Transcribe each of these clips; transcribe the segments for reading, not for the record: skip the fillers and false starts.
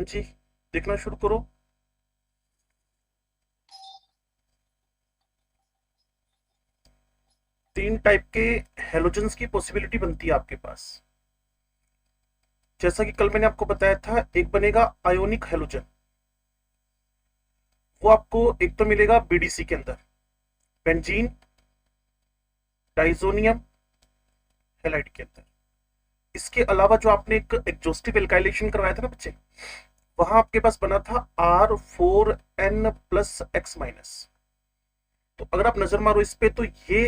हाँ जी, देखना शुरू करो। तीन टाइप के हेलोजन्स की पॉसिबिलिटी बनती है आपके पास। जैसा कि कल मैंने आपको बताया था, एक बनेगा आयोनिक हेलोजन। वो आपको एक तो मिलेगा बीडीसी के अंदर, बेंजीन डाइजोनियम हेलाइड के अंदर। इसके अलावा जो आपने एक एग्जॉस्टिव एल्काइलेशन करवाया था ना बच्चे, वहां आपके पास बना था R4N+X-। तो अगर आप नजर मारो इस पे, तो ये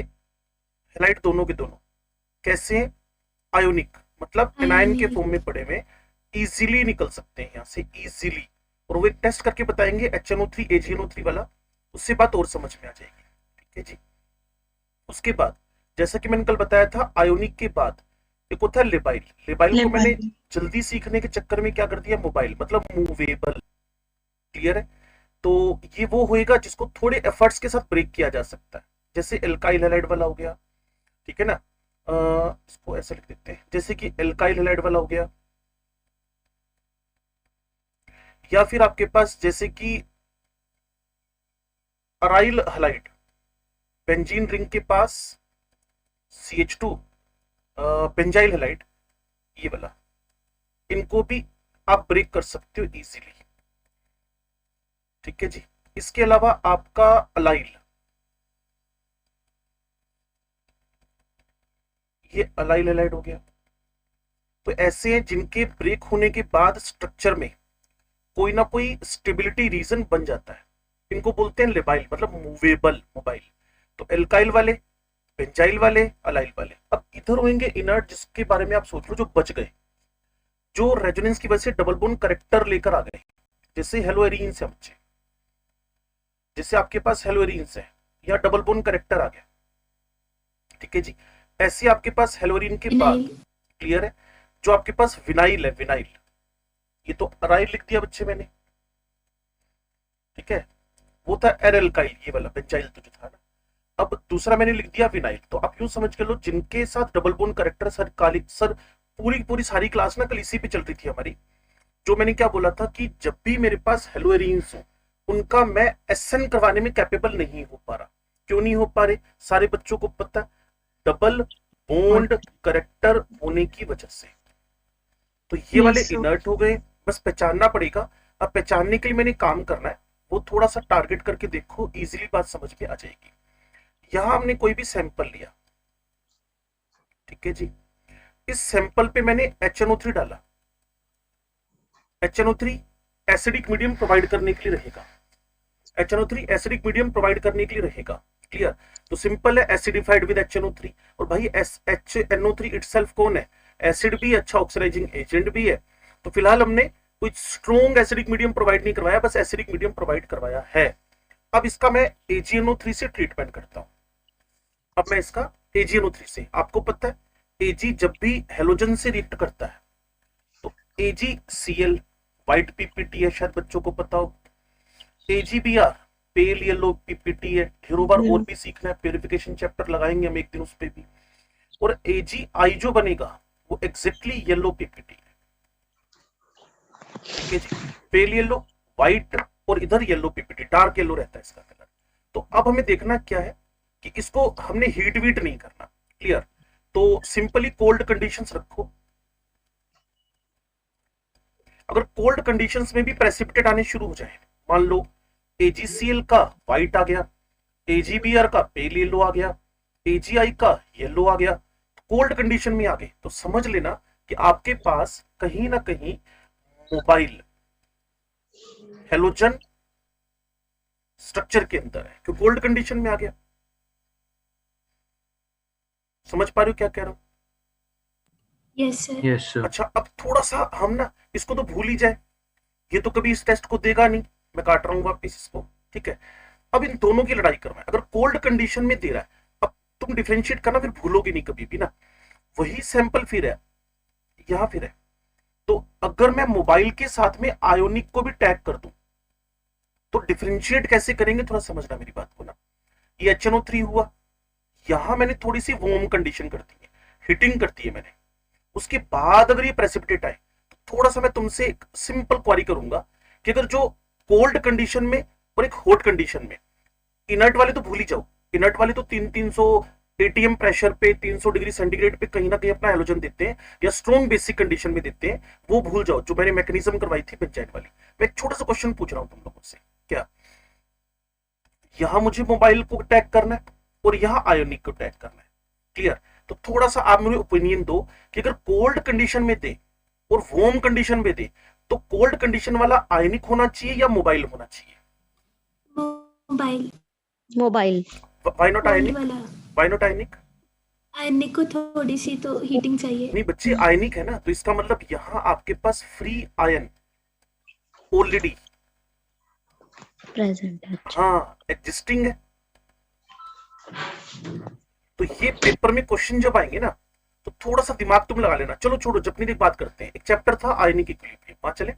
हेलाइड दोनों के दोनों कैसे हैं? आयोनिक, मतलब एनायन के आयोनिक। फॉर्म में पड़े हुए, इजीली निकल सकते हैं यहाँ से, इजीली। और वो एक टेस्ट करके बताएंगे HNO3 AgNO3 वाला, उससे बात और समझ में आ जाएगी। ठीक है जी। उसके बाद जैसा कि मैंने कल बताया था, आयोनिक के बाद एक होता है लेबाइल। लेबाइल को मैंने लेबाइल। जल्दी सीखने के चक्कर में क्या कर दिया, मोबाइल मतलब मूवेबल। क्लियर है? तो ये वो होएगा जिसको थोड़े एफर्ट्स के साथ ब्रेक किया जा सकता है, जैसे एल्काइल हैलाइड वाला हो गया। ठीक है ना? इसको ऐसे लिख देते हैं, जैसे कि एल्काइल हैलाइड वाला हो गया, या फिर आपके पास जैसे कि अराइल हैलाइड, बेंजीन रिंग के पास CH2, बेंजाइल हैलाइड, ये वाला, इनको भी आप ब्रेक कर सकते हो इजीली। ठीक है जी। इसके अलावा आपका अलाइल, ये अलाइल हैलाइड हो गया। तो ऐसे हैं जिनके ब्रेक होने के बाद स्ट्रक्चर में कोई ना कोई स्टेबिलिटी रीजन बन जाता है। इनको बोलते हैं लेबाइल, मतलब मूवेबल मोबाइल। तो एल्काइल वाले, बेंजाइल वाले, अलाइल वाले। अब इधर होंगे इनर्ट, जिसके बारे में आप सोच लो, जो बच गए, जो रेजोनेंस की वजह से डबल बोन करेक्टर लेकर आ गए, जैसे हेलोएरीन्स है बच्चे, जैसे आपके पास हेलोएरीन्स है या डबल बोन करेक्टर आ गया। ठीक है जी। ऐसे आपके पास हेलोरीन के बाद, फिनाइल। क्लियर है, जो आपके पास विनाइल है, विनाइल, ये तो अराइल लिख दिया बच्चे मैंने। ठीक है? वो था एरल्काइल, ये वाला बेंजाइल तो जो था ना। अब दूसरा मैंने लिख दिया विनाइल। तो आप यूं समझ के लो, जिनके साथ डबल बोन करेक्टर सर काली सर, पूरी पूरी सारी क्लास ना कल इसी पे चल रही थी हमारी। जो मैंने क्या बोला था कि जब भी मेरे पास हेलोएरीन्स हो, उनका मैं एसएन करवाने में कैपेबल नहीं हो पा रहा। क्यों नहीं हो पा रहे? सारे बच्चों को पता, डबल बॉन्ड करेक्टर होने की वजह से। तो ये वाले यस सर। इनर्ट हो गए, बस पहचानना पड़ेगा। अब पहचानने के लिए मैंने काम करना है, वो थोड़ा सा टारगेट करके देखो, इजीली बात समझ में आ जाएगी। यहां हमने कोई भी सैंपल लिया, ठीक है जी। इस सैंपल पे मैंने HNO3 डाला। HNO3 एसिडिक मीडियम प्रोवाइड करने के लिए रहेगा। HNO3 एसिडिक मीडियम प्रोवाइड करने के लिए रहेगा। क्लियर? तो सिंपल है, एसिडिफाइड विद HNO3। और भाई HNO3 इटसेल्फ कौन है? एसिड भी, अच्छा ऑक्सीडाइजिंग एजेंट भी है। तो फिलहाल हमने कोई स्ट्रॉन्ग एसिडिक मीडियम प्रोवाइड नहीं करवाया, बस एसिडिक मीडियम प्रोवाइड करवाया है। अब इसका मैं AgNO3 से ट्रीटमेंट करता हूं। अब मैं इसका AgNO3 से, आपको पता है Ag जब भी हेलोजन से रिएक्ट करता है तो AgCl व्हाइट पीपीटी है, शायद बच्चों को पता हो। AgBr पेल येलो पीपीटी है, ढेरों बार और भी सीखना है, प्यूरिफिकेशन चैप्टर लगाएंगे हम एक दिन उस पे भी। और AgI जो बनेगा वो एग्जैक्टली येलो पीपीटी है। ठीक है जी। पेल येलो, व्हाइट, और इधर येलो पीपीटी, डार्क येलो रहता है इसका कलर। तो अब हमें देखना क्या है कि इसको हमने हीट वीट नहीं करना। क्लियर? तो सिंपली कोल्ड कंडीशंस रखो। अगर कोल्ड कंडीशंस में भी प्रेसिपिटेट आने शुरू हो जाए, मान लो AgCl का व्हाइट आ गया, AgBr का पेल येलो आ गया, AgI का येलो आ गया, कोल्ड कंडीशन में आ गए, तो समझ लेना कि आपके पास कहीं ना कहीं मोबाइल हेलोजन स्ट्रक्चर के अंदर है, क्यों कोल्ड कंडीशन में आ गया। समझ पा रहे हो क्या कह रहा हूं? Yes sir. Yes sir. अच्छा, अब थोड़ा सा हम ना इसको तो भूल ही जाए, ये तो कभी इस टेस्ट को देगा नहीं, मैं काट रहा हूं वापिस इसको। ठीक है? अब इन दोनों की लड़ाई करना है। अगर कोल्ड कंडीशन में दे रहा है, अब तुम डिफरेंशिएट करना फिर भूलोगे नहीं कभी भी ना। वही सैंपल फिर है, यहां फिर है। तो अगर मैं मोबाइल के साथ में आयोनिक को भी टैग कर दूं, तो डिफरेंशिएट कैसे करेंगे, थोड़ा समझना मेरी बात को ना। ये HNO3 हुआ, यहां मैंने थोड़ी सी वार्म कंडीशन कर दी है, हीटिंग करती है मैंने। उसके बाद अगर ये प्रेसिपिटेट आए, तो थोड़ा सा मैं तुमसे एक सिंपल क्वेरी करूंगा कि अगर जो कोल्ड कंडीशन में और एक हॉट कंडीशन में, इनर्ट वाले तो भूल ही जाओ, इनर्ट वाले तो 300 एटीएम प्रेशर पे 300 डिग्री सेंटीग्रेड पे कहीं ना कहीं अपना हेलोजन देते हैं या स्ट्रॉन्ग बेसिक कंडीशन में देते हैं, वो भूल जाओ जो मैंने मैकेनिज्म करवाई थी बेंजाइन वाली। मैं एक छोटा सा क्वेश्चन पूछ रहा हूं तुम लोगों से, क्या यहां मुझे मोबाइल को अटैक करना है और यहां आयोनिक को अटैक करना है, क्लियर? तो थोड़ा सा आप मुझे ओपिनियन दो कि अगर कोल्ड कंडीशन में दे और वार्म कंडीशन में दे तो कोल्ड कंडीशन वाला आयनिक होना चाहिए या मोबाइल होना चाहिए? Mobile. Mobile. Why not cold ionic? वाला। व्हाई नॉट आयनिक? आयनिक को थोड़ी सी तो हीटिंग चाहिए। नहीं बच्चे, आयनिक है ना, तो इसका मतलब यहां आपके पास फ्री आयन ऑलरेडी प्रेजेंट है। हाँ एग्जिस्टिंग है। तो ये पेपर में क्वेश्चन जब आएंगे ना तो थोड़ा सा दिमाग तुम लगा लेना। चलो छोड़ो, जब नहीं बात करते हैं, एक चैप्टर था आयनिक इक्विलिब्रियम, वहां चले।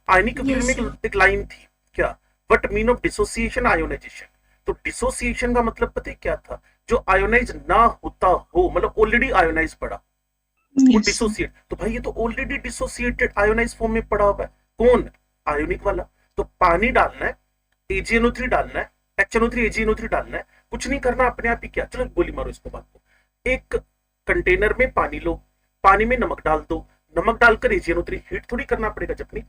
आयनिक इक्विलिब्रियम में एक लाइन थी, क्या? What mean of dissociation ionisation. तो डिसोसिएशन का मतलब पता है क्या था? जो आयोनाइज ना होता हो, मतलब ऑलरेडी आयोनाइज पड़ा, वो डिसोसिएट। तो भाई ये तो ऑलरेडी डिसोसिएटेड आयोनाइज फॉर्म में पड़ा हुआ है, कौन? आयोनिक वाला। तो पानी डालना है, AgNO3 डालना है, HNO3 AgNO3 डालना है, कुछ नहीं करना, अपने आप ही। क्या, चलो गोली मारो इसको बात को। एक कंटेनर में पानी लो, पानी में नमक डाल दो, नमक डालकर AgNO3 हीट थोड़ी करना पड़ेगा जपनी।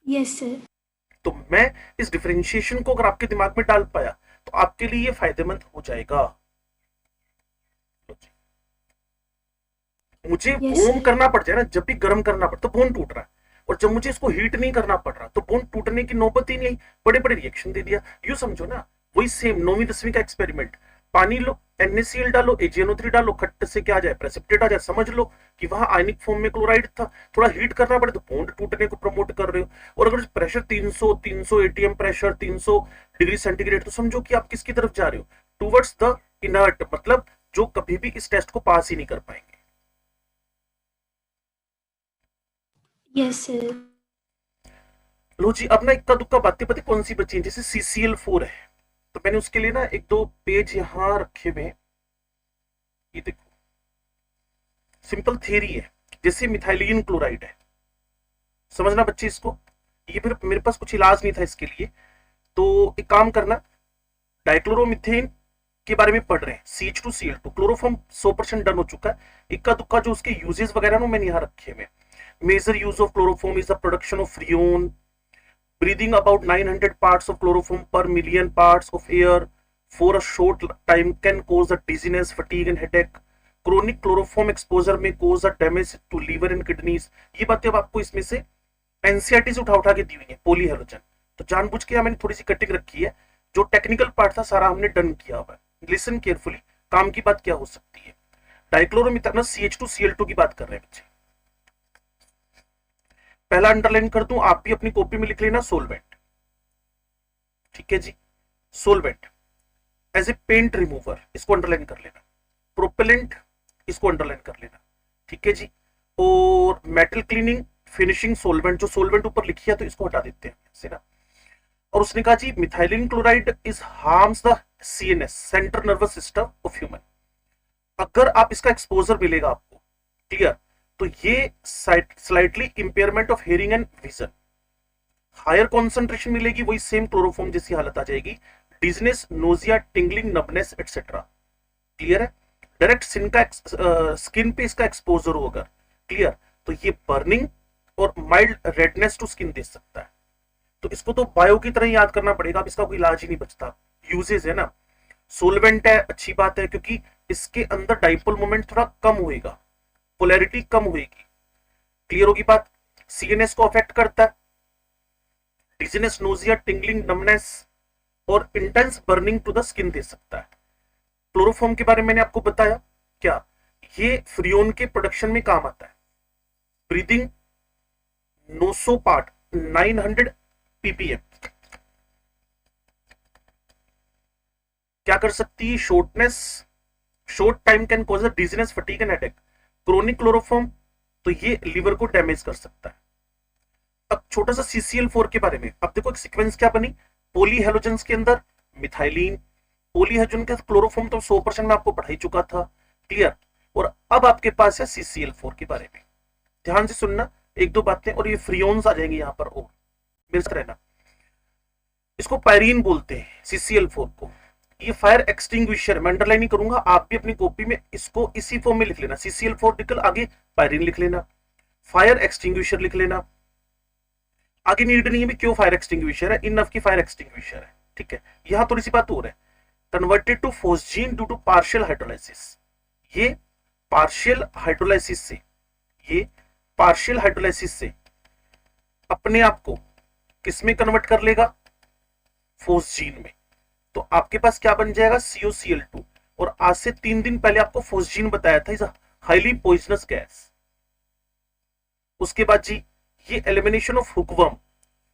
Yes sir. तो मैं इस डिफरेंशिएशन को अगर आपके दिमाग में डाल पाया तो आपके लिए ये फायदेमंद हो जाएगा। मुझे बोन करना पड़ जाए ना, जब भी गर्म करना पड़ तो बोन टूट रहा है, और जब मुझे इसको हीट नहीं करना पड़ रहा तो बोन टूटने की नौबत ही नहीं आई, बड़े बड़े रिएक्शन दे दिया। यूं समझो ना, वही सेम 9वीं 10वीं का एक्सपेरिमेंट। पानी लो, NaCl डालो, AgNO3 डालो, खट्ट से क्या आ जाए? प्रेसिपिटेट आ जाए। समझ लो कि वहां आयनिक फॉर्म में क्लोराइड था, थोड़ा हीट करना पड़े तो बॉन्ड टूटने को प्रमोट कर रहे हो। और अगर pressure 300 ATM pressure 300 degree centigrade, तो समझो कि आप किसकी तरफ जा रहे हो? टूवर्ड्स द इनर्ट, मतलब जो कभी भी इस टेस्ट को पास ही नहीं कर पाएंगे। Yes sir. लो जी, अब ना इक्का दुक्का बातें पता कौन सी बची हैं? जैसे CCl4 है, तो मैंने उसके लिए ना एक दो पेज यहां रखे हुए हैं। ये देखो, सिंपल थ्योरी है। जैसे मिथाइलिन क्लोराइड है, समझना बच्चे इसको। ये फिर मेरे पास कुछ इलाज नहीं था इसके लिए, तो एक काम करना, डाइक्लोरोमिथेन के बारे में पढ़ रहे हैं, CH2Cl2 क्लोरोफॉर्म 100% डन हो चुका है। इक्का दुक्का जो उसके यूजेस वगैरह ना मैंने यहाँ रखे हुए। Major use of chloroform is the production of freon, breathing about 900 parts of chloroform per million parts of air for a short time can cause a dizziness, fatigue and headache. Chronic chloroform exposure may cause a damage to liver and kidneys. ये बातें अब आपको इसमें से NCERT से उठा उठा के दी हुई है। पॉलीहेलोजन तो जानबूझ के मैंने थोड़ी सी कटिंग रखी है, जो टेक्निकल पार्ट था सारा हमने डन किया हुआ है। लिसन केयरफुली, काम की बात क्या हो सकती है? डाइक्लोरोमिथेनॉल CH2Cl2 की बात कर रहे हैं बच्चे। पहला अंडरलाइन कर दूं, आप भी अपनी कॉपी में लिख लेना, सोलवेंट। ठीक है जी, solvent as a paint remover, इसको अंडरलाइन कर लेना। प्रोपेलेंट, इसको अंडरलाइन कर लेना। ठीक है जी, और मेटल क्लीनिंग फिनिशिंग सोलवेंट, जो सोलवेंट ऊपर लिखी है तो इसको हटा देते हैं से ना। और उसने कहा जी methylene chloride is harms the CNS, central nervous system of human. अगर आप इसका एक्सपोजर मिलेगा आपको, क्लियर, तो ये slightly impairment of hearing and vision, higher concentration मिलेगी, वही सेम क्लोरोफॉर्म जैसी हालत आ जाएगी, dizziness, nausea, tingling, numbness etcetera. Clear है? डायरेक्ट स्किन पे इसका एक्सपोजर हो अगर, क्लियर, तो ये बर्निंग और माइल्ड रेडनेस टू स्किन दे सकता है। तो इसको तो बायो की तरह याद करना पड़ेगा, अब इसका कोई इलाज ही नहीं बचता। यूजेस है ना, सोलवेंट है, अच्छी बात है, क्योंकि इसके अंदर डाइपोल मोमेंट थोड़ा कम होएगा, पोलैरिटी कम होगी। क्लियर होगी बात? CNS को अफेक्ट करता है, डिजीनेस, नोजिया, टिंगलिंग, नमनेस और intense burning to the skin दे सकता है। क्लोरोफॉर्म के बारे में मैंने आपको बताया, क्या ये फ्रियोन के प्रोडक्शन में काम आता है। ब्रीदिंग 900 पार्ट 900 ppm क्या कर सकती है? Shortness, short time can cause dizziness, fatigue and headache. Chronic chloroform, तो ये लिवर को डैमेज कर सकता है। अब छोटा सा CCl4 के बारे में, अब देखो एक सीक्वेंस क्या बनी, पॉलीहेलोजेंस के अंदर मिथाइलिन, पॉलीहेलोजन का क्लोरोफॉर्म तो 100% में आपको पढ़ा ही चुका था, क्लियर। और अब आपके पास है CCl4 के बारे में, ध्यान से सुनना। एक दो बातें, और ये फ्रियोन्स आ जाएंगे यहाँ पर, और मेरे साथ रहना। इसको पायरीन बोलते हैं, CCl4 को। ये फायर एक्सटिंग्विशर, मैं अंडरलाइन करूंगा, आप भी अपनी कॉपी में इसको इसी फॉर्म में लिख लेना, CCl4 निकल, आगे पायरीन लिख लेना, फायर एक्सटिंग्विशर लिख लेना। आगे नीड नहीं है भी क्यों फायर एक्सटिंग्विशर है, इनफ की फायर एक्सटिंग्विशर है, ठीक है। यहां थोड़ी सी बात और है, converted to phosgene due to partial hydrolysis. ये पार्शियल हाइड्रोलाइसिस से, ये पार्शियल हाइड्रोलाइसिस से अपने आप को किसमें कन्वर्ट कर लेगा, फोस्जीन में। तो आपके पास क्या बन जाएगा, COCl2। और आज से 3 दिन पहले आपको फोस्जीन बताया था, इज हाईली पॉइजनस गैस। उसके बाद जी ये elimination of hookworm,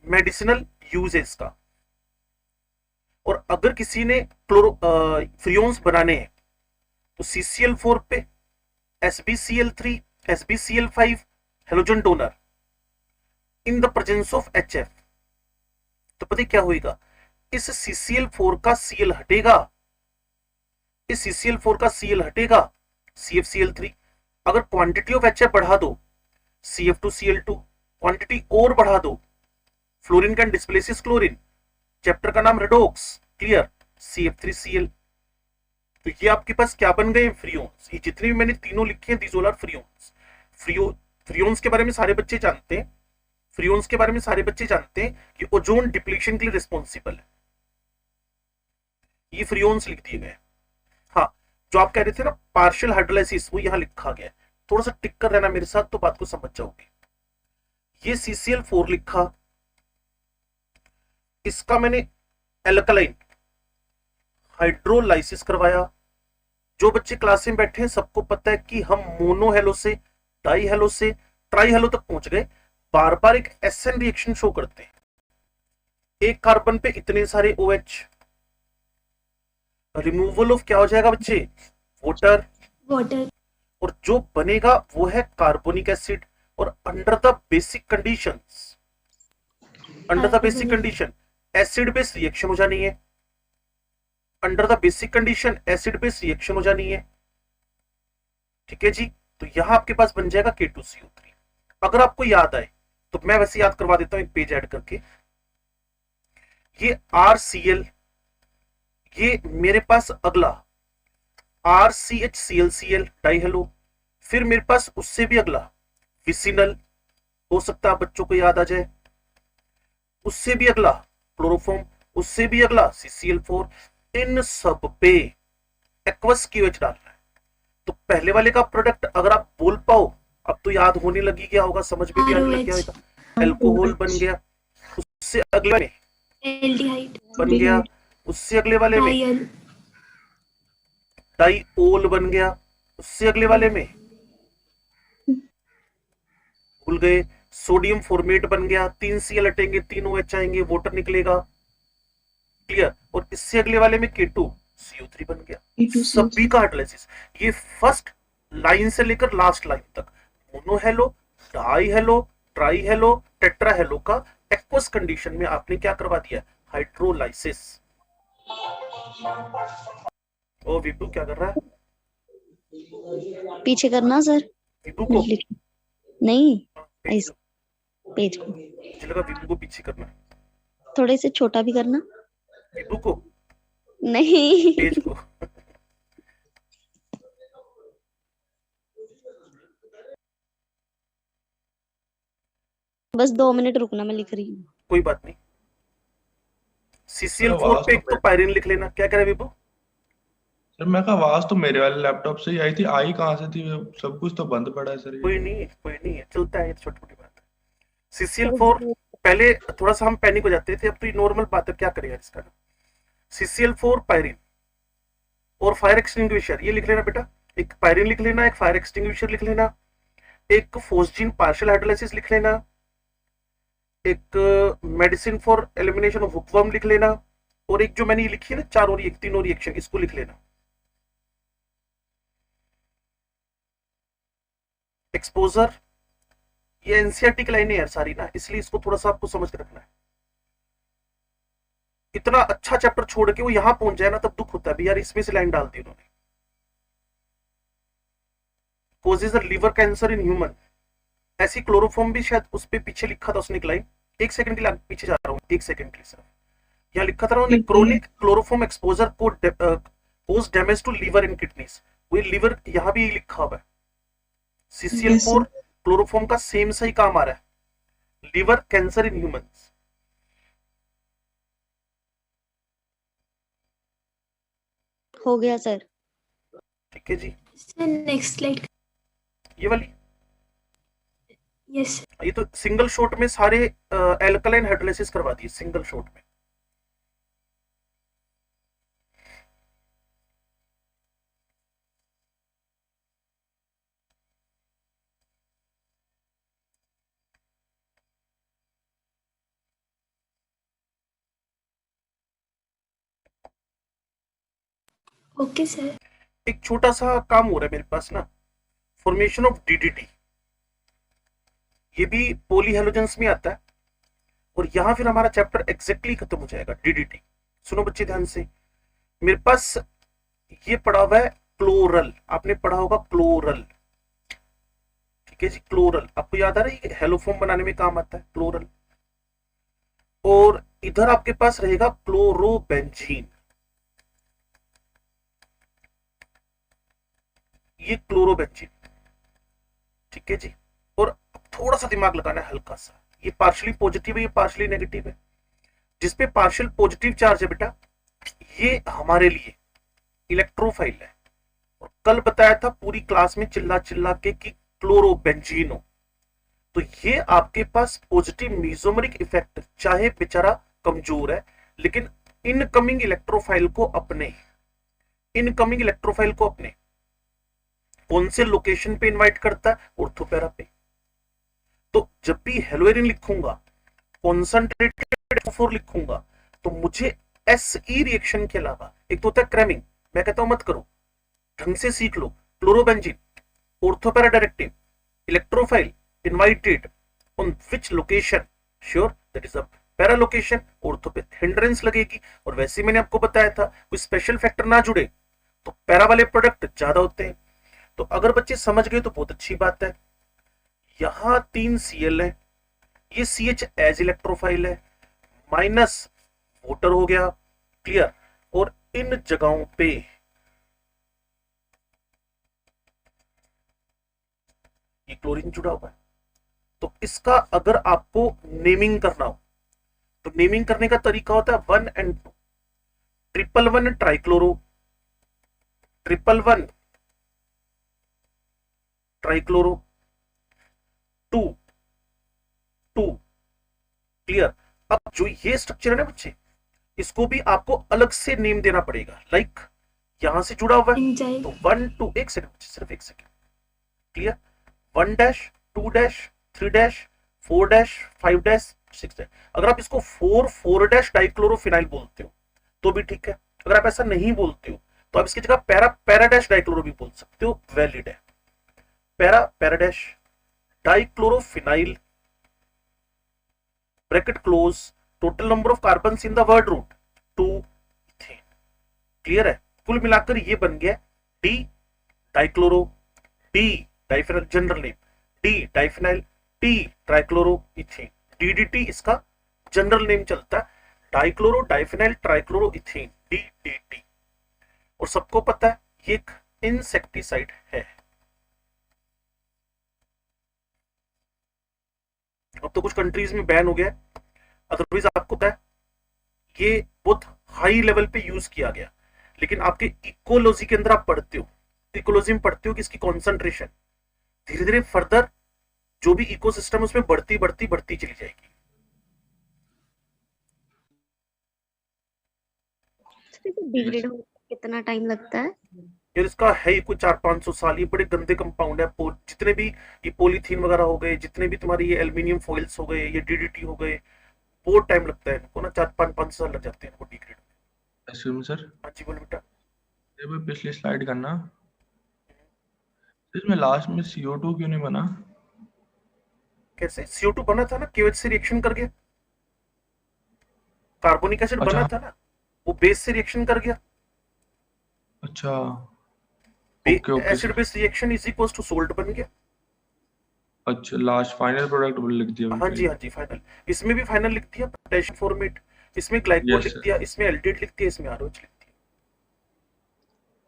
medicinal uses का। और अगर किसी ने फ्रियोन्स बनाने हैं तो CCl4 पे SbCl3, SbCl5 halogen donor in the presence of HF, तो पता क्या होगा, इस CCl4 का Cl हटेगा, इस CCl4 का Cl हटेगा, CFCl3। अगर क्वांटिटी ऑफ HF बढ़ा दो, CF2Cl2, क्वांटिटी और बढ़ा दो, फ्लोरीन कैन डिस्प्लेसिस क्लोरीन, चैप्टर का नाम रेडोक्स, क्लियर, CF3Cl। तो ये आपके पास क्या बन गए, फ्रियोन्स। ये जितने भी मैंने तीनों लिखे हैं, these all are freons. Freons के बारे में सारे बच्चे जानते हैं, फ्रियोन्स के बारे में सारे बच्चे जानते हैं कि ओजोन डिप्लीशन के लिए रिस्पॉन्सिबल है। ये फ्रियोन्स लिख दिए गए। हाँ, जो आप कह रहे थे ना पार्शियल हाइड्रोलाइसिस, वो यहां लिखा गया है, थोड़ा सा टिक कर रहना मेरे साथ तो बात को समझ जाओगे। ये CCl4 लिखा, इसका मैंने एल्कलाइन हाइड्रोलाइसिस करवाया। जो बच्चे क्लास में बैठे हैं सबको पता है कि हम मोनो हेलो से डाई हेलो से ट्राई हेलो तक पहुंच गए। बार बार एक SN रिएक्शन शो करते हैं, एक कार्बन पे इतने सारे OH, रिमूवल ऑफ क्या हो जाएगा बच्चे, वाटर, वाटर, और जो बनेगा वो है कार्बोनिक एसिड। और under the basic conditions, under the basic condition acid base reaction हो जानी है, under the basic condition acid base reaction हो जानी है, ठीक है जी। तो यहां आपके पास बन जाएगा K2CO3। अगर आपको याद आए तो मैं वैसे याद करवा देता हूं एक पेज ऐड करके। ये RCl, ये मेरे पास अगला RCHClCl डाई हेलो, फिर मेरे पास उससे भी अगला विसिनल, हो सकता है बच्चों को याद आ जाए, उससे भी अगला क्लोरोफॉर्म, उससे भी अगला CCl4। इन सब पे एक्वस QH डालना है। तो पहले वाले का प्रोडक्ट अगर आप बोल पाओ, अब तो याद होने लगी गया होगा, समझ में भी आने लग गया होगा, एल्कोहल बन गया, उससे अगले में एल्डिहाइड बन गया, उससे अगले वाले में डाईओल बन गया, उससे अगले वाले में भूल गए, सोडियम फॉर्मेट बन गया, 3 Cl हटेंगे, 3 OH आएंगे, वाटर निकलेगा, क्लियर। और इससे अगले वाले में K2CO3 बन गया। सभी का हाइड्रोलाइसिस, ये फर्स्ट लाइन से लेकर लास्ट लाइन तक, mono hello, die hello, try hello, tetra hello का एक्वस कंडीशन में आपने क्या करवा दिया, हाइड्रोलाइसिस। ओ विपू क्या कर रहा है, पीछे करना सर, विपू को नहीं इस पेज को, मुझे लगा विपू को पीछे करना है, थोड़े से छोटा भी करना, विपू को नहीं पेज को। बस 2 मिनट रुकना, मैं लिख रही हूँ। कोई बात नहीं। CCl4 पे एक तो पायरीन लिख लेना। क्या कह रहे विपू? सर मैं कहा आवाज तो मेरे वाले लैपटॉप से ही आई थी, आई कहाँ से थी, सब कुछ तो बंद पड़ा है सर। कोई नहीं है, चलता है, छोटी छोटी बात है। CCl4 पहले थोड़ा सा हम पैनिक हो जाते थे, अब तो ये नॉर्मल बात है, क्या करेगा इसका। CCl4 पायरीन और फायर एक्सटिंग्विशर, ये लिख लेना बेटा, एक पायरीन लिख लेना, एक फायर एक्सटिंग्विशर लिख लेना, एक फोस्जीन पार्शियल हाइड्रोलाइसिस लिख लेना, एक medicine for elimination of hookworm लिख लेना, और एक जो मैंने ये लिखी है ना 4 और 1 3 और रिएक्शन, इसको लिख लेना। एक्सपोजर, ये एनसीईआरटी की लाइन है यार सारी ना, इसलिए इसको थोड़ा सा आपको समझ के रखना है। इतना अच्छा चैप्टर छोड़ के वो यहां पहुंच जाए ना, तब दुख होता है भी यार इसमें से लाइन डाल दी उन्होंने। Causes of liver cancer in human, ऐसी क्लोरोफॉर्म भी शायद उस पे पीछे लिखा था उसने एक लाइन, एक सेकंड के लिए पीछे जा रहा हूँ, एक सेकंड के लिए सर, यहाँ लिखा था उन्होंने क्रोनिक क्लोरोफॉर्म एक्सपोजर को cause damage to liver in kidneys, वो लीवर यहाँ भी लिखा हुआ है। CCl4 क्लोरोफॉर्म का सेम सही काम आ रहा है, लीवर कैंसर इन ह्यूमंस। हो गया सर। ठीक है जी, सर नेक्स्ट स्लाइड। ये वाली, यस ये तो सिंगल शॉट में सारे एल्कलाइन हाइड्रोलाइसिस करवा दिए सिंगल शॉट में। Okay sir. एक छोटा सा काम हो रहा है मेरे पास ना, फॉर्मेशन ऑफ DDT, ये भी पॉलीहेलोजेंस में आता है, और यहां फिर हमारा चैप्टर एग्जैक्टली खत्म हो जाएगा। DDT सुनो बच्चे ध्यान से, मेरे पास ये पढ़ा हुआ है क्लोरल, आपने पढ़ा होगा क्लोरल, ठीक है जी, क्लोरल आपको याद आ रहा है, हेलोफॉर्म बनाने में काम आता है क्लोरल। और इधर आपके पास रहेगा क्लोरोबेंजीन, ये क्लोरोबेंजीन, ठीक है जी। और थोड़ा सा दिमाग लगाना है हल्का सा, ये पार्शियली पॉजिटिव है, ये पार्शियली नेगेटिव है। जिसपे पार्शियल पॉजिटिव चार्ज है बेटा, ये हमारे लिए इलेक्ट्रोफाइल है, और कल बताया था पूरी क्लास में चिल्ला चिल्ला के कि क्लोरोबेंजीन हो, तो ये आपके पास पॉजिटिव मेसोमरिक इफेक्ट, चाहे बेचारा कमजोर है लेकिन इनकमिंग इलेक्ट्रोफाइल को अपने, इनकमिंग इलेक्ट्रोफाइल को अपने कौन से लोकेशन पे इनवाइट करता है, ऑर्थोपैरा पे। तो जब भी हेलोएरिन लिखूंगा, कॉन्सेंट्रेटेड F4 लिखूंगा, तो मुझे SE रिएक्शन के अलावा एक तो होता है क्रैमिंग, मैं कहता हूं मत करो, ढंग से सीख लो। Chlorobenzene, ortho para directive, electrophile invited on which location, sure that is a para location, ortho पे हिंड्रेंस लगेगी। और वैसे मैंने आपको बताया था कोई स्पेशल फैक्टर ना जुड़े तो पैरा वाले प्रोडक्ट ज्यादा होते हैं। तो अगर बच्चे समझ गए तो बहुत अच्छी बात है। यहां 3 Cl है, ये CH एज इलेक्ट्रोफाइल है, माइनस वोटर हो गया, क्लियर। और इन जगहों पे ये क्लोरीन जुड़ा हुआ है, तो इसका अगर आपको नेमिंग करना हो तो नेमिंग करने का तरीका होता है 1 and 2, 111 ट्राइक्लोरो, 111 ट्राइक्लोरो, 2 2, क्लियर। अब जो ये स्ट्रक्चर है ना बच्चे, इसको भी आपको अलग से नेम देना पड़ेगा, लाइक यहां से जुड़ा हुआ है तो 1 2, एक सेकंड सिर्फ एक second, clear. 1 dash, 2 dash, 3 dash, 4 dash, 5 dash, 6 dash. अगर आप इसको 4 डैश डाइक्लोरोफिनाइल बोलते हो तो भी ठीक है, अगर आप ऐसा नहीं बोलते हो तो आप इसकी जगह पैरा डैश डाइक्लोरो भी बोल सकते हो, वैलिड है। Para dash dichlorophenyl bracket close, total number of carbons in the word root 2 ethane, clear है। कुल मिलाकर ये बन गया D dichloro, D diphenyl general name, D diphenyl, T trichloro ethane, DDT इसका जनरल नेम चलता है, dichloro diphenyl trichloro ethane, DDT। और सबको पता है ये एक इंसेक्टिसाइड है। अब तो कुछ कंट्रीज में बैन हो गया, अदरवाइज आपको पता है ये बहुत हाई लेवल पे यूज किया गया। लेकिन आपके इकोलॉजी के अंदर आप पढ़ते हो, इकोलॉजी में पढ़ते हो कि इसकी कॉन्सेंट्रेशन धीरे धीरे फर्दर जो भी इकोसिस्टम उसमें बढ़ती बढ़ती बढ़ती चली जाएगी। डिग्रेड होने में कितना टाइम लगता है? यार इसका है ही कुछ 400-500 साल, ये बड़े गंदे कंपाउंड है। जितने भी ये पॉलीथीन वगैरह हो गए, जितने भी तुम्हारी ये एल्यूमिनियम फॉइल्स हो गए, ये DDT हो गए, बहुत टाइम लगता है इनको ना, 4-5 साल लग जाते हैं इनको डिग्रेड में। असुम सर, हाँ जी बोलो बेटा। ये भी पिछली स्लाइड करना, इसमें लास्ट में CO2 क्यों नहीं बना? कैसे CO2 बना था ना, KOH से रिएक्शन कर गया, कार्बोनिक एसिड बना था ना, वो बेस से रिएक्शन कर गया। अच्छा, acid base reaction is equals to salt बन गया। अच्छा, लास्ट फाइनल प्रोडक्ट लिख दिया हाँ बिल्कुल जी ही। हाँ जी फाइनल, इसमें भी फाइनल लिख दिया पोटेशियम फॉर्मेट, इसमें ग्लाइकोल यस लिख सर। दिया, इसमें एल्डेट लिख दिया, इसमें आरओएच लिख दिया।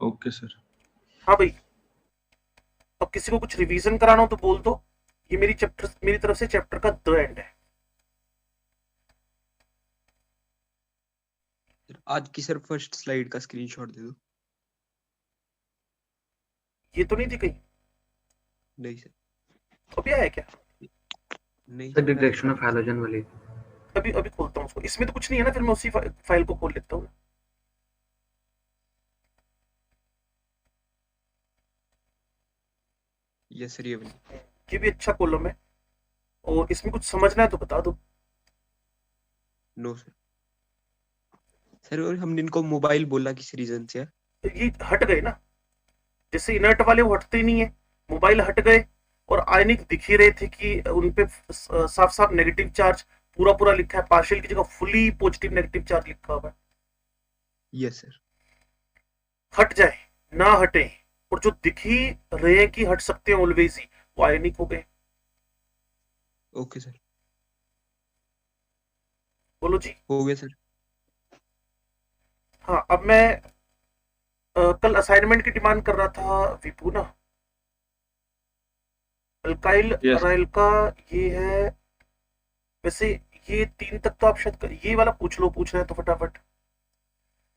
Okay sir. हाँ भाई, अब किसी को कुछ रिवीजन कराना हो तो बोल दो, ये मेरी तरफ से चैप्टर का द एंड है। आज की सर फर्स्ट स्लाइड का स्क्रीनशॉट दे दो। ये तो नहीं थी कहीं, नहीं सर, अभी आया क्या? नहीं sir sir, detection of halogen वाली। अभी अभी खोलता हूँ उसको, इसमें तो कुछ नहीं है ना, फिर मैं उसी फाइल को खोल लेता हूँ। यस सर, ये वाली। ये भी अच्छा कॉलम है, और इसमें कुछ समझना है तो बता दो। No sir. सर और हमने इनको मोबाइल बोला किस रीजन से है? ये हट गए ना, जैसे इनर्ट वाले वो हटते नहीं है, मोबाइल हट गए, और आयनिक दिख ही रहे थे कि उनपे साफ साफ नेगेटिव चार्ज पूरा पूरा लिखा है, पार्शियल की जगह फुली पॉजिटिव नेगेटिव चार्ज लिखा हुआ है। Yes sir. हट जाए ना हटे, और जो दिख ही रहे हैं कि हट सकते हैं ऑलवेज ही, वो आयनिक हो गए। ओके सर, बोलो जी। हो गया सर। हाँ, अब मैं कल असाइनमेंट की डिमांड कर रहा था विपू ना, अल्काइल Yes. अराइल का ये है, वैसे ये 3 तक तो आप शायद ये वाला पूछ लो, पूछना है तो फटाफट।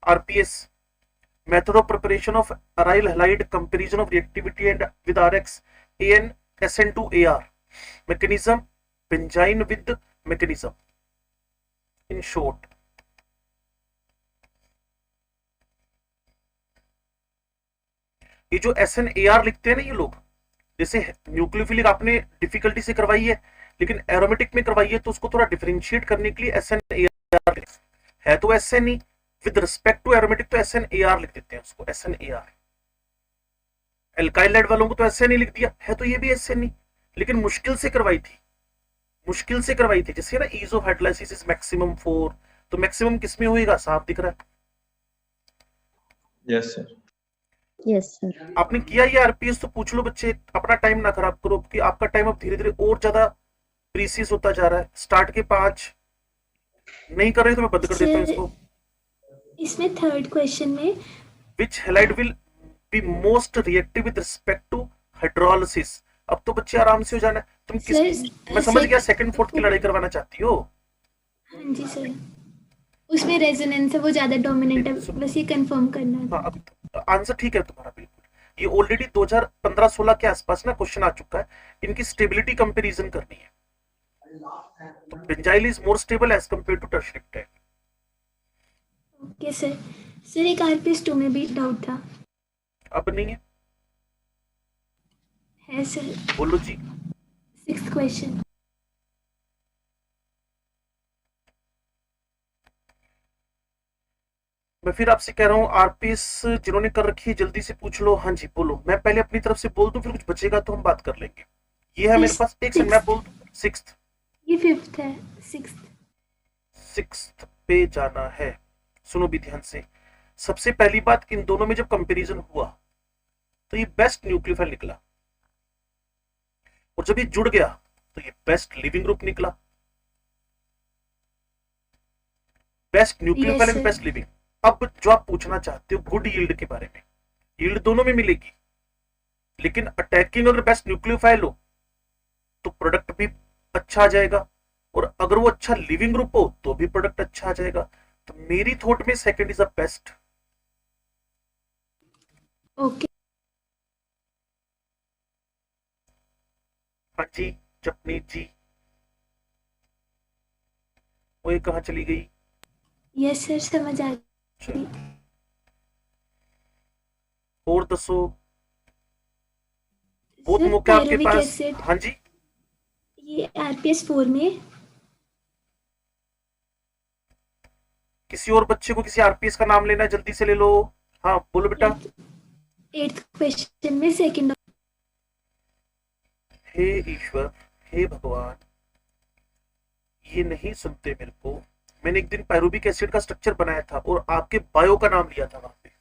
RPS, method of preparation of aryl halide, comparison of reactivity and with RX and SN2AR, mechanism, benzyne with mechanism, in short. ये जो SNAR लिखते हैं ना ये लोग, जैसे न्यूक्लियोफिलिक आपने डिफिकल्टी से करवाई है, लेकिन एरोमेटिक में करवाई है, तो उसको थोड़ा डिफरेंशिएट करने के लिए SNAR है, तो SN ही, विद रिस्पेक्ट टू एरोमेटिक तो SNAR लिख देते हैं उसको, SNAR। एल्काइल लाइड वालों को तो SN ही लिख दिया है, तो ये भी SN ही, लेकिन मुश्किल से करवाई थी, मुश्किल से करवाई थी। जैसे ना ease of hydrolysis is maximum 4, तो मैक्सिमम किसमें होएगा, साफ दिख रहा है। Yes sir. Yes sir. आपने किया ये आरपीएस तो पूछ लो बच्चे, अपना टाइम ना खराब करो, क्योंकि आपका टाइम अब धीरे धीरे और ज्यादा प्रीसियस होता जा रहा है। स्टार्ट के 5 नहीं कर रहे तो मैं बंद कर देता हूँ इसको। इसमें थर्ड क्वेश्चन में which halide will be most reactive with respect to hydrolysis. अब तो बच्चे आराम से हो जाना है, तुम किस, मैं समझ गया सेकंड फोर्थ की लड़ाई करवाना चाहती हो। हाँ जी सर, उसमें रेजोनेंस है, वो ज्यादा डोमिनेंट है, बस ये कंफर्म करना है। हाँ, अब आंसर ठीक है तुम्हारा बिल्कुल। ये ऑलरेडी 2015-16 के आसपास ना क्वेश्चन आ चुका है, इनकी स्टेबिलिटी कंपैरिजन करनी है। तो benzyl is more stable as compare to tertiary alkyl. Okay sir. Sir एक आरपीएस 2 में भी डाउट था। अब नहीं है सर, बोलो जी। 6th question. मैं फिर आपसे कह रहा हूँ, आरपीएस जिन्होंने कर रखी है जल्दी से पूछ लो। हाँ जी बोलो, मैं पहले अपनी तरफ से बोल दूं, फिर कुछ बचेगा तो हम बात कर लेंगे। ये है मेरे पास, एक सेकंड मैं बोल दूं। 6th, ये 5th है। 6th पे जाना है। सुनो भी ध्यान से। सबसे पहली बात, इन दोनों में जब कंपैरिजन हुआ तो ये बेस्ट न्यूक्लियोफाइल निकला, और जब ये जुड़ गया तो ये बेस्ट लिविंग ग्रुप निकला। Best nucleophile and best living. अब जो आप पूछना चाहते हो गुड यील्ड के बारे में, यील्ड दोनों में मिलेगी, लेकिन अटैकिंग अगर बेस्ट न्यूक्लियोफाइल हो तो प्रोडक्ट भी अच्छा आ जाएगा, और अगर वो अच्छा लिविंग ग्रुप हो तो भी प्रोडक्ट अच्छा आ जाएगा। तो मेरी थॉट में second is the best. Okay. हाँ जी जपनीत जी, वो ये कहाँ चली गई? यस सर, समझ आ गई। और दसो, बहुत सर मौका आपके पायरुविक पास। एसिड, हाँ जी, ये आरपीएस 4 में। किसी और बच्चे को किसी आरपीएस का नाम लेना है, जल्दी से ले लो। हाँ बोलो बेटा। 8th क्वेश्चन में सेकंड। हे ईश्वर, हे भगवान, ये नहीं सुनते मेरे को। मैंने एक दिन पायरुविक एसिड का स्ट्रक्चर बनाया था और आपके बायो का नाम लिया था वहां पे।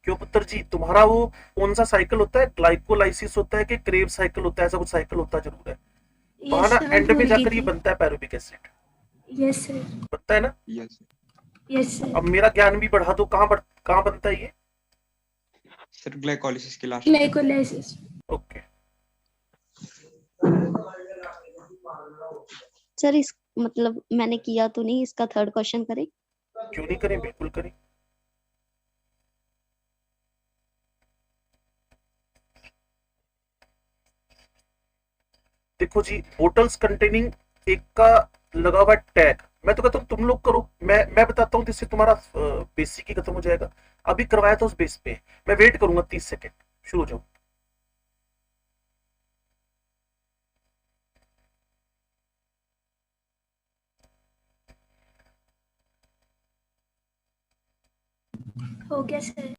क्यों पुत्र जी, तुम्हारा वो कौन सा साइकिल होता है, ग्लाइकोलाइसिस होता है कि क्रेव साइकिल होता है, ऐसा कुछ साइकिल होता जरूर है, वहां यस ना सर, मैं एंड में भूल गई जाकर ये थी। बनता है पैरुविक एसिड, यस सर। बनता है ना। Yes yes sir. अब मेरा ज्ञान भी बढ़ा दो, कहाँ बनता है ये? सर, ग्लाइकोलाइसिस के लास्ट में। ग्लाइकोलाइसिस। ओके, सर इस मतलब मैंने किया तो नहीं, इसका थर्ड क्वेश्चन करें? क्यों नहीं करें, बिल्कुल करें। देखो जी, बोटल्स कंटेनिंग एक का लगा हुआ टैग, मैं तो कहता हूँ तुम लोग करो, मैं बताता हूँ, जिससे तुम्हारा बेसिक ही खत्म हो जाएगा। अभी करवाया था उस बेस पे, मैं वेट करूंगा 30 सेकेंड, शुरू हो जाओ। हो गया सर।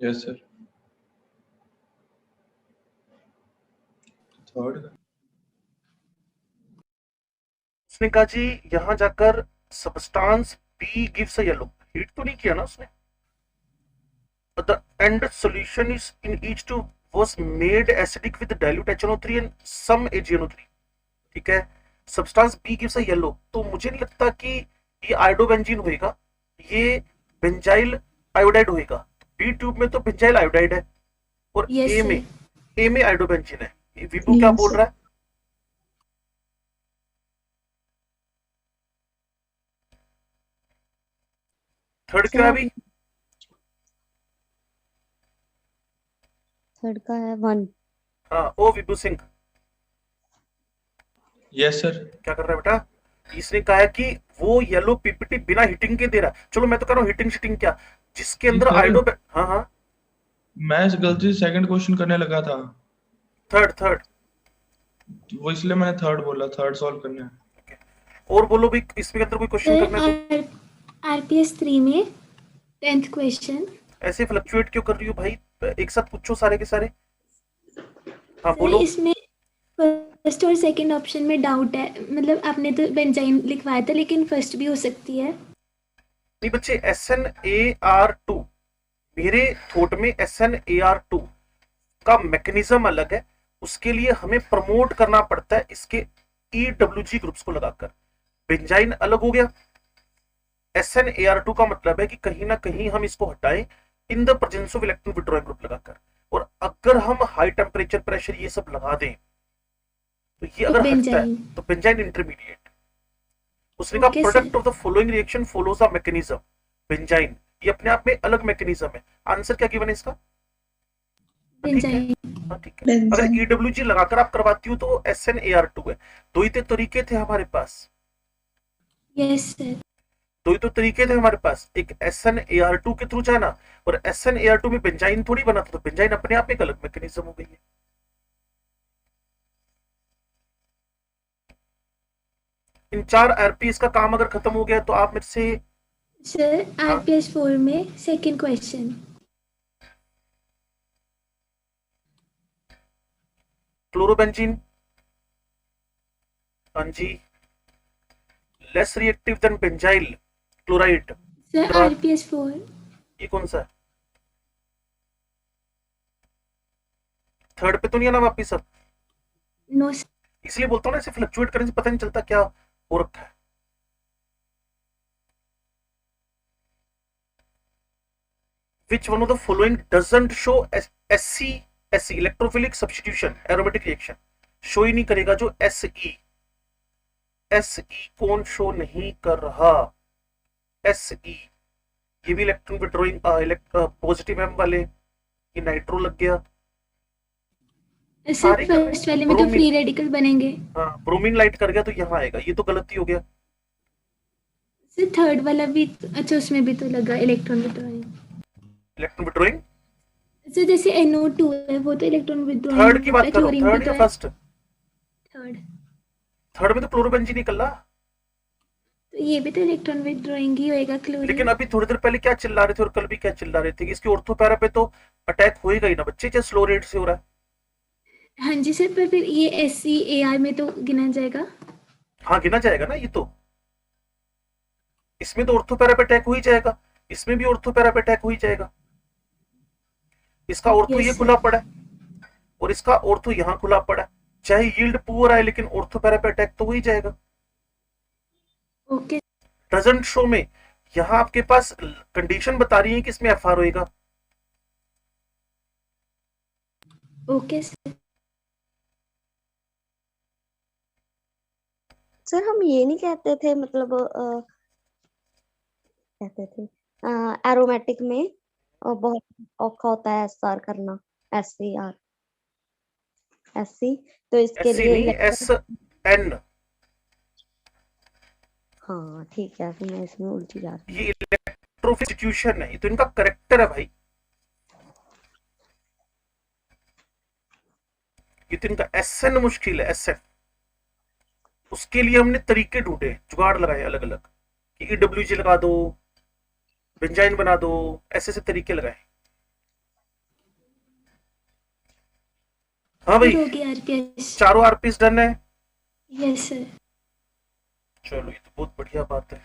Yes sir. थर्ड उसने कहा जी यहां जाकर substance B gives a yellow, heat तो नहीं किया ना उसने, the end solution is in each two was made acidic with dilute HNO3 and some AgNO3, ठीक है। Substance B gives a yellow, तो मुझे नहीं लगता कि ये आयोडोबेंजीन होएगा, ये बेंजाइल आयोडाइड होएगा। बी ट्यूब में तो बेंजाइल आयोडाइड है, और यस ए में आयोडोबेंजीन है। ये विभू क्या बोल रहा है? थर्ड क्या है अभी? थर्ड का है 1। हाँ, ओ विभू सिंह यस सर। क्या कर रहा है बेटा? इसने कहा है कि वो येलो पीपीटी बिना हिटिंग के दे रहा है। चलो मैं तो कह रहा हूँ हिटिंग शिटिंग क्या, जिसके अंदर सर, आयोडो, हाँ हाँ, मैं इस गलती से सेकंड क्वेश्चन करने लगा था, थर्ड, वो इसलिए मैंने थर्ड बोला, थर्ड सॉल्व करना है। और बोलो भी इसमें अंदर कोई क्वेश्चन करना है तो। आरपीएस 3 में 10th क्वेश्चन। ऐसे फ्लक्चुएट क्यों कर रही हो भाई, एक साथ पूछो सारे के सारे। हाँ सर बोलो। इसमें फर्स्ट और सेकंड ऑप्शन में डाउट है, मतलब आपने तो बेंजाइन लिखवाया था, लेकिन फर्स्ट भी हो सकती है। नहीं बच्चे, SnAr2, मेरे थॉट में SnAr2 का मैकेनिज्म अलग है, उसके लिए हमें प्रमोट करना पड़ता है इसके EWG ग्रुप्स को लगाकर। बेंजाइन अलग हो गया, SnAr2 का मतलब है कि कहीं ना कहीं हम इसको हटाएं in the presence of electron withdrawing group लगाकर, और अगर हम हाई टेम्परेचर प्रेशर ये सब लगा दें तो ये अगर हटता है तो बेंजाइन इंटरमीडिएट। उसने कहा product of the following reaction follows a mechanism, benzene ये अपने आप में अलग मैकेनिज्म है। आंसर क्या गिवन है इसका? ठीक है, हाँ ठीक है। अगर EWG लगाकर आप करवाती हो तो SnAr2 है। दो ही तो तरीके थे हमारे पास, यस सर। दो ही तो तरीके थे हमारे पास, एक SnAr2 के थ्रू जाना, और SnAr2 में बेंजाइन थोड़ी बना था, तो बेंजाइन अपने आप में एक अलग मैकेनिज्म हो गई है। इन 4 आरपीएस का काम अगर खत्म हो गया तो आप मेरे से। सर आरपीएस 4 में सेकंड क्वेश्चन। क्लोरोबेंजीन, हाँ जी, less reactive than benzyl chloride. Sir RPS 4 ये कौन सा है? थर्ड पे तो नहीं आना वापिस अब? No sir. इसलिए बोलता हूँ ना, इसे फ्लक्चुएट करने से पता नहीं चलता क्या हो रखा है। Which one of the following doesn't show SE electrophilic substitution aromatic reaction? Show ही नहीं करेगा जो SE कौन शो नहीं कर रहा? SE ये भी इलेक्ट्रॉन विड्रॉइंग पॉजिटिव एम वाले, ये नाइट्रो लग गया। सर फर्स्ट वाले में तो फ्री रेडिकल बनेंगे। हाँ, ब्रोमीन लाइट कर गया तो यहाँ आएगा, ये तो गलती हो गया। सर थर्ड वाला भी अच्छा, उसमें भी तो लगा electron withdrawing. Electron withdrawing sir जैसे NO2 है वो तो इलेक्ट्रॉन विदड्रॉइंग थर्ड की ग्रुप बात है, करो, क्लोरीन भी थर्ड तो या है। फर्स्ट? थर्ड, थर्ड में तो क्लोरोबेंजीन निकला। तो ये भी तो इलेक्ट्रॉन विदड्रॉइंग ही होएगा लेकिन क्लोरीन। अभी थोड़ी देर पहले क्या चिल्ला रहे थे और कल भी क्या चिल्ला रहे थे कि इसकी ऑर्थो पैरा पे तो अटैक होएगा ही ना बच्चे, चाहे स्लो रेट से हो रहा है। हाँ जी सर, पर फिर ये SCAR में तो गिना जाएगा। हाँ गिना जाएगा ना, ये तो इसमें तो ऑर्थो पैरा पे अटैक हो ही जाएगा, इसमें भी ऑर्थो पैरा पे अटैक हो ही जाएगा। इसका ऑर्थो यस ये सर। खुला पड़ा है और इसका ऑर्थो यहाँ खुला पड़ा है, चाहे यील्ड पुअर आए लेकिन ऑर्थो पैरा पे अटैक तो हो ही जाएगा। ओके डजंट शो में यहाँ आपके पास कंडीशन बता रही है कि इसमें FR होएगा। Okay sir. सर हम ये नहीं कहते थे, मतलब कहते थे एरोमेटिक में बहुत औखा होता है SR करना, SCR SC, तो इसके SC लिए नहीं, SN। हाँ ठीक है, फिर मैं इसमें उलझी जा रही हूँ। ये इलेक्ट्रोफिस्टिट्यूशन है, तो इनका करेक्टर है भाई, ये तो इनका SN मुश्किल है, SN। उसके लिए हमने तरीके ढूंढे, जुगाड़ लगाए अलग अलग कि EWG लगा दो, बेंजाइन बना दो, ऐसे ऐसे तरीके लगाए। हाँ भाई, हो गया RPS। चारों RPS डन है। Yes sir. चलो ये तो बहुत बढ़िया बात है।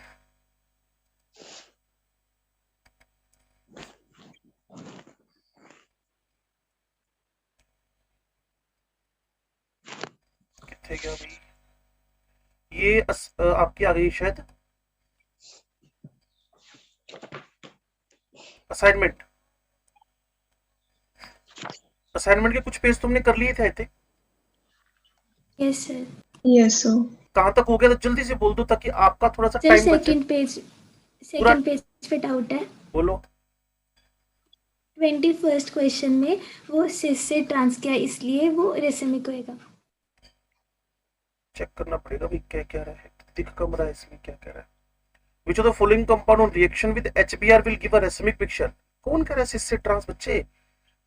कितने गया भाई, ये आपकी आ गई शायद असाइनमेंट। असाइनमेंट के कुछ पेज तुमने कर लिए थे I think. Yes sir. Yes sir. कहाँ तक हो गया, तो जल्दी से बोल दो ताकि आपका थोड़ा सा सर टाइम बचे। सेकंड पेज पे डाउट है। बोलो। 21st क्वेश्चन में वो सिस से ट्रांस किया, इसलिए वो रेसिमिक होएगा। चेक करना पड़ेगा भाई क्या कह रहा है, दिख कम रहा है इसमें क्या कह रहा है। Which of the following compound on reaction with HBr will give a racemic picture? कौन कह रहा है सिस से ट्रांस बच्चे?